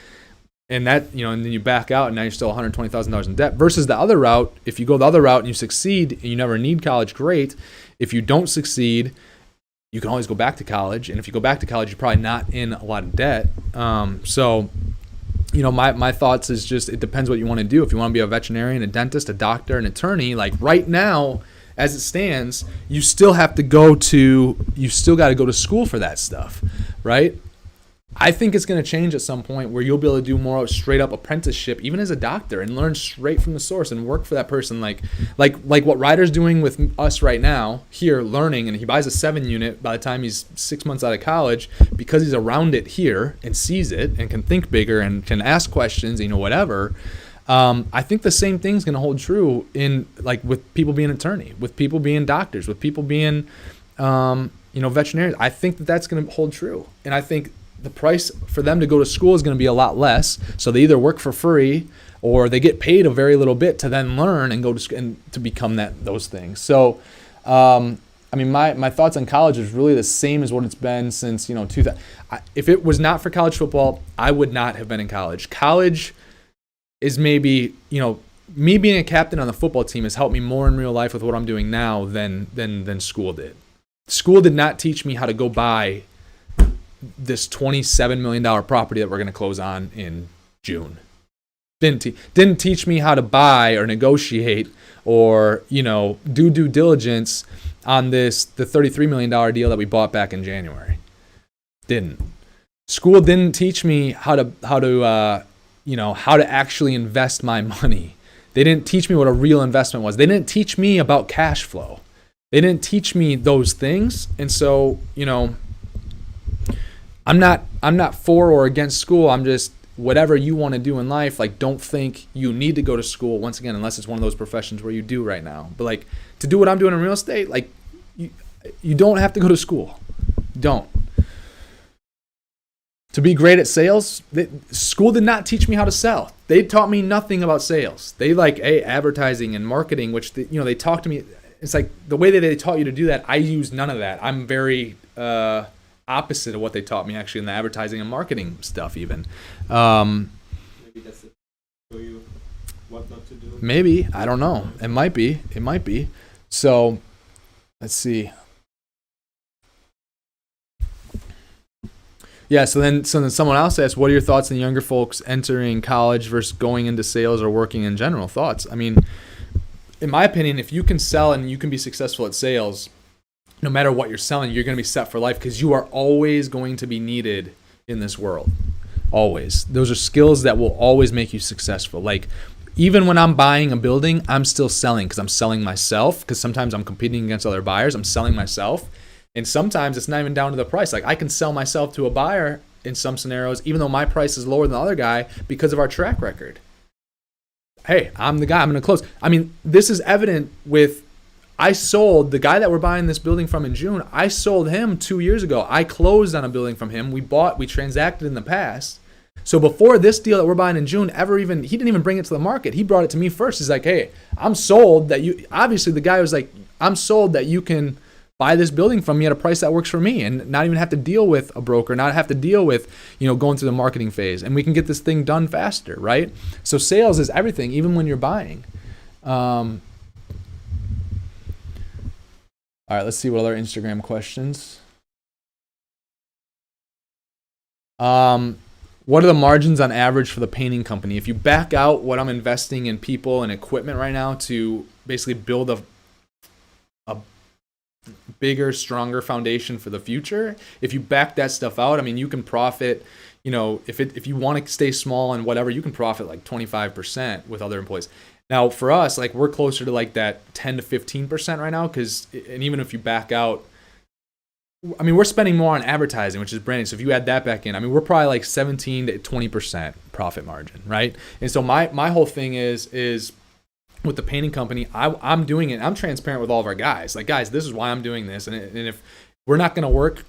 And that, you know, and then you back out and now you're still $120,000 in debt, versus the other route. If you go the other route and you succeed and you never need college, great. If you don't succeed, you can always go back to college. And if you go back to college, you're probably not in a lot of debt. So, you know, my thoughts is just, it depends what you want to do. If you want to be a veterinarian, a dentist, a doctor, an attorney, like right now, as it stands, you still got to go to school for that stuff, right? I think it's going to change at some point where you'll be able to do more straight up apprenticeship, even as a doctor, and learn straight from the source and work for that person. Like what Ryder's doing with us right now here, learning, and he buys a 7 unit by the time he's 6 months out of college, because he's around it here and sees it and can think bigger and can ask questions, you know, whatever. I think the same thing's going to hold true in like with people being an attorney, with people being doctors, with people being, you know, veterinarians. I think that's going to hold true. And I think the price for them to go to school is going to be a lot less. So they either work for free or they get paid a very little bit to then learn and go to and to become those things. So, I mean, my thoughts on college is really the same as what it's been since 2000. If it was not for college football, I would not have been in college. College is maybe me being a captain on the football team has helped me more in real life with what I'm doing now than school did. School did not teach me how to go buy this $27 million property that we're going to close on in June. Didn't teach me how to buy or negotiate or do due diligence on the $33 million deal that we bought back in January. Didn't. School didn't teach me how to actually invest my money. They didn't teach me what a real investment was. They didn't teach me about cash flow. They didn't teach me those things. And so, I'm not for or against school. I'm just, whatever you want to do in life, like, don't think you need to go to school, once again, unless it's one of those professions where you do right now. But like, to do what I'm doing in real estate, like, you don't have to go to school. Don't. To be great at sales, school did not teach me how to sell. They taught me nothing about sales. They advertising and marketing, which they taught to me. It's like the way that they taught you to do that, I use none of that. I'm very opposite of what they taught me actually in the advertising and marketing stuff even. Maybe that's it. Show you what not to do. Maybe. I don't know. It might be. So let's see. Yeah, so then someone else asked, what are your thoughts on younger folks entering college versus going into sales or working in general? Thoughts? I mean, in my opinion, if you can sell and you can be successful at sales, no matter what you're selling, you're going to be set for life because you are always going to be needed in this world. Always. Those are skills that will always make you successful. Like, even when I'm buying a building, I'm still selling because I'm selling myself, because sometimes I'm competing against other buyers. I'm selling myself. And sometimes it's not even down to the price. Like, I can sell myself to a buyer in some scenarios, even though my price is lower than the other guy because of our track record. Hey, I'm the guy. I'm going to close. I mean, this is evident with, I sold the guy that we're buying this building from in June. I sold him 2 years ago. I closed on a building from him. We transacted in the past. So before this deal that we're buying in June he didn't even bring it to the market. He brought it to me first. He's like, hey, I'm sold that you, obviously the guy was like, I'm sold that you can buy this building from me at a price that works for me and not even have to deal with a broker, not have to deal with, going through the marketing phase, and we can get this thing done faster, right? So sales is everything, even when you're buying. All right, let's see what other Instagram questions. What are the margins on average for the painting company? If you back out what I'm investing in people and equipment right now to basically build a bigger, stronger foundation for the future, if you back that stuff out, I mean, you can profit, if you want to stay small and whatever, you can profit like 25% with other employees. Now for us, like, we're closer to like that 10 to 15% right now, and even if you back out, I mean, we're spending more on advertising, which is branding. So if you add that back in, I mean, we're probably like 17 to 20% profit margin, right? And so my whole thing is with the painting company, I'm doing it. I'm transparent with all of our guys. Like, guys, this is why I'm doing this. And if we're not going to work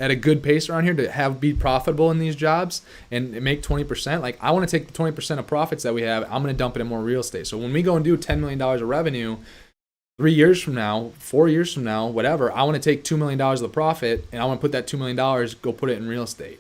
at a good pace around here to be profitable in these jobs and make 20%, like, I want to take the 20% of profits that we have, I'm going to dump it in more real estate. So when we go and do $10 million of revenue 3 years from now, 4 years from now, whatever, I want to take $2 million of the profit and I want to put that $2 million, go put it in real estate,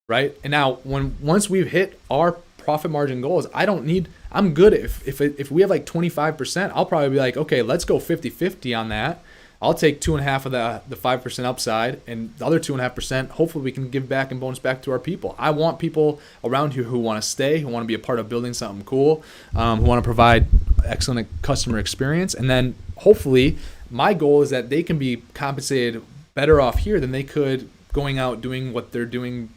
right? And now once we've hit our profit margin goals, I'm good if we have like 25%, I'll probably be like, okay, let's go 50-50 on that. I'll take 2.5 of the 5% upside, and the other 2.5%, hopefully we can give back and bonus back to our people. I want people around here who want to stay, who want to be a part of building something cool, who want to provide excellent customer experience. And then hopefully my goal is that they can be compensated better off here than they could going out doing what they're doing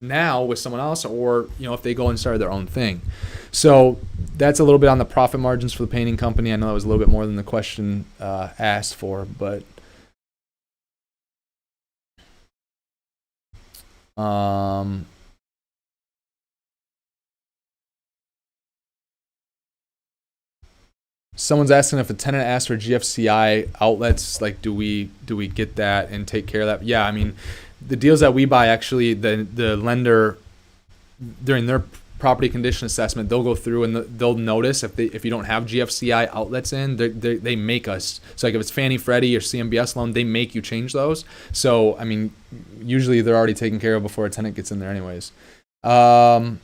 now with someone else, or if they go and start their own thing. So that's a little bit on the profit margins for the painting company. I know that was a little bit more than the question asked for, but someone's asking if a tenant asks for GFCI outlets, like, do we get that and take care of that? Yeah, I mean, the deals that we buy, actually, the lender, during their property condition assessment, they'll go through and they'll notice if you don't have GFCI outlets in, they make us. So like if it's Fannie, Freddie, or CMBS loan, they make you change those. So I mean, usually they're already taken care of before a tenant gets in there, anyways. Let's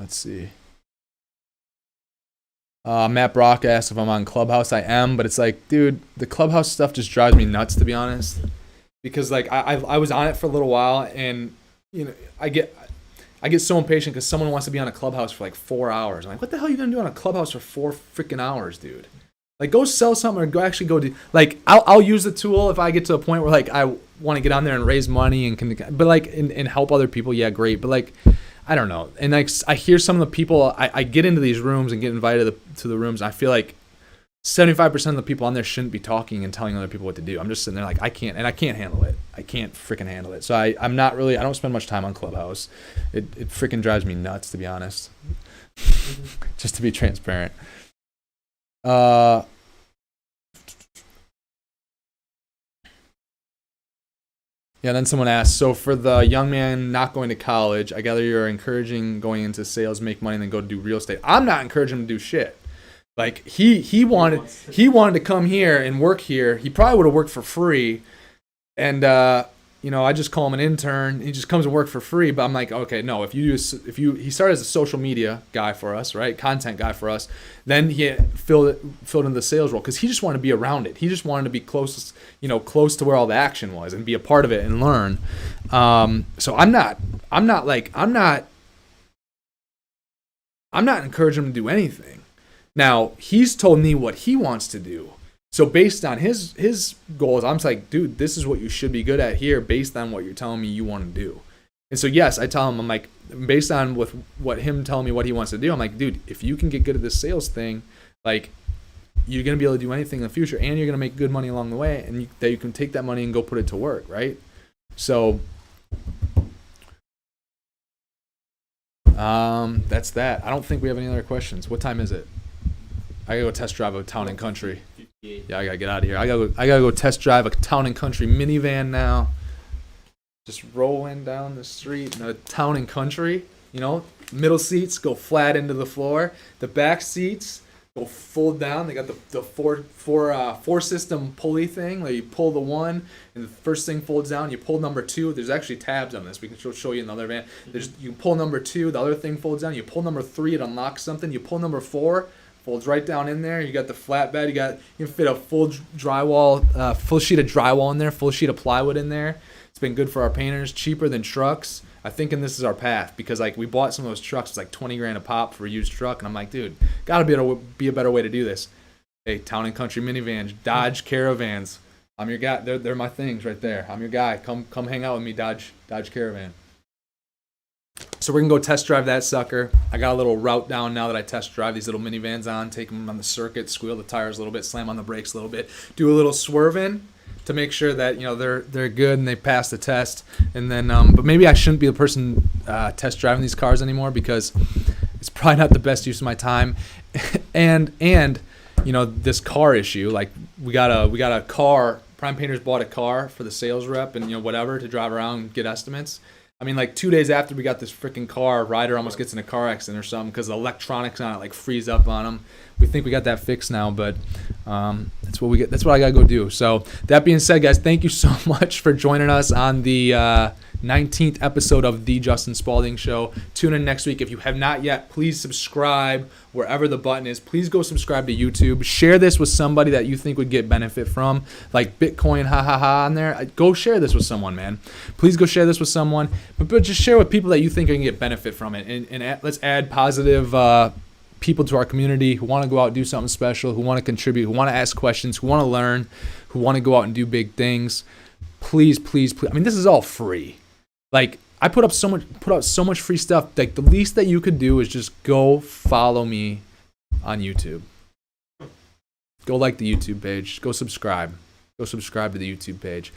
see. Matt Brock asked if I'm on Clubhouse. I am, but it's like, dude, the Clubhouse stuff just drives me nuts, to be honest. Because like I was on it for a little while, and you know I get so impatient because someone wants to be on a Clubhouse for like 4 hours. I'm like, what the hell are you gonna do on a Clubhouse for 4 freaking hours, dude? Like, go sell something or go do, like, I'll use the tool if I get to a point where like I want to get on there and raise money but like and help other people. Yeah, great. But like, I don't know. And like I hear some of the people, I get into these rooms and get invited to the rooms. And I feel like 75% of the people on there shouldn't be talking and telling other people what to do. I'm just sitting there like, I can't handle it. I can't freaking handle it. So I'm not really, I don't spend much time on Clubhouse. It freaking drives me nuts, to be honest. Just to be transparent. Yeah, then someone asked, so for the young man not going to college, I gather you're encouraging going into sales, make money, and then go do real estate. I'm not encouraging him to do shit. Like he wanted to come here and work here. He probably would have worked for free, and you know, I just call him an intern. He just comes and work for free. But I'm like, okay, no. He started as a social media guy for us, right? Content guy for us. Then he filled in the sales role because he just wanted to be around it. He just wanted to be close to where all the action was and be a part of it and learn. So I'm not encouraging him to do anything. Now, he's told me what he wants to do. So based on his goals, I'm like, dude, this is what you should be good at here based on what you're telling me you want to do. And so, yes, I tell him, I'm like, based on with what him telling me what he wants to do, I'm like, dude, if you can get good at this sales thing, like, you're going to be able to do anything in the future, and you're going to make good money along the way, and that you can take that money and go put it to work, right? So that's that. I don't think we have any other questions. What time is it? I gotta go test drive a town and country. Yeah, I gotta get out of here. I gotta go test drive a town and country minivan now. Just rolling down the street in a town and country. You know, middle seats go flat into the floor. The back seats go fold down. They got the four system pulley thing. Like you pull the one, and the first thing folds down. You pull number 2. There's actually tabs on this. We can show you in the other van. You pull number 2. The other thing folds down. You pull number 3. It unlocks something. You pull number 4. Folds right down in there. You got the flatbed. You can fit a full sheet of drywall in there. Full sheet of plywood in there. It's been good for our painters. Cheaper than trucks. I'm thinking this is our path because like we bought some of those trucks. It's like $20,000 a pop for a used truck, and I'm like, dude, gotta be a better way to do this. Hey, town and country minivans, Dodge Caravans. I'm your guy. They're my things right there. I'm your guy. Come hang out with me, Dodge Caravan. So we're going to go test drive that sucker. I got a little route down now that I test drive these little minivans on, take them on the circuit, squeal the tires a little bit, slam on the brakes a little bit, do a little swerving to make sure that, you know, they're good and they pass the test. And then, but maybe I shouldn't be the person test driving these cars anymore because it's probably not the best use of my time. and you know, this car issue, like we got a car, Prime Painters bought a car for the sales rep and, you know, whatever to drive around and get estimates. I mean, like 2 days after we got this freaking car, Ryder almost gets in a car accident or something because the electronics on it like freeze up on him. We think we got that fixed now, but that's what we get. That's what I gotta go do. So that being said, guys, thank you so much for joining us on the 19th episode of the Justin Spaulding Show. Tune in next week. If you have not yet, please subscribe wherever the button is. Please go subscribe to YouTube. Share this with somebody that you think would get benefit from, like Bitcoin, on there. Go share this with someone, man. Please go share this with someone, but just share with people that you think are gonna get benefit from it, and let's add positive people to our community who want to go out and do something special, who want to contribute, who want to ask questions, who want to learn, who want to go out and do big things. Please. I mean, this is all free. Like, I put out so much free stuff. Like, the least that you could do is just go follow me on YouTube. Go like the YouTube page. Go subscribe. Go subscribe to the YouTube page.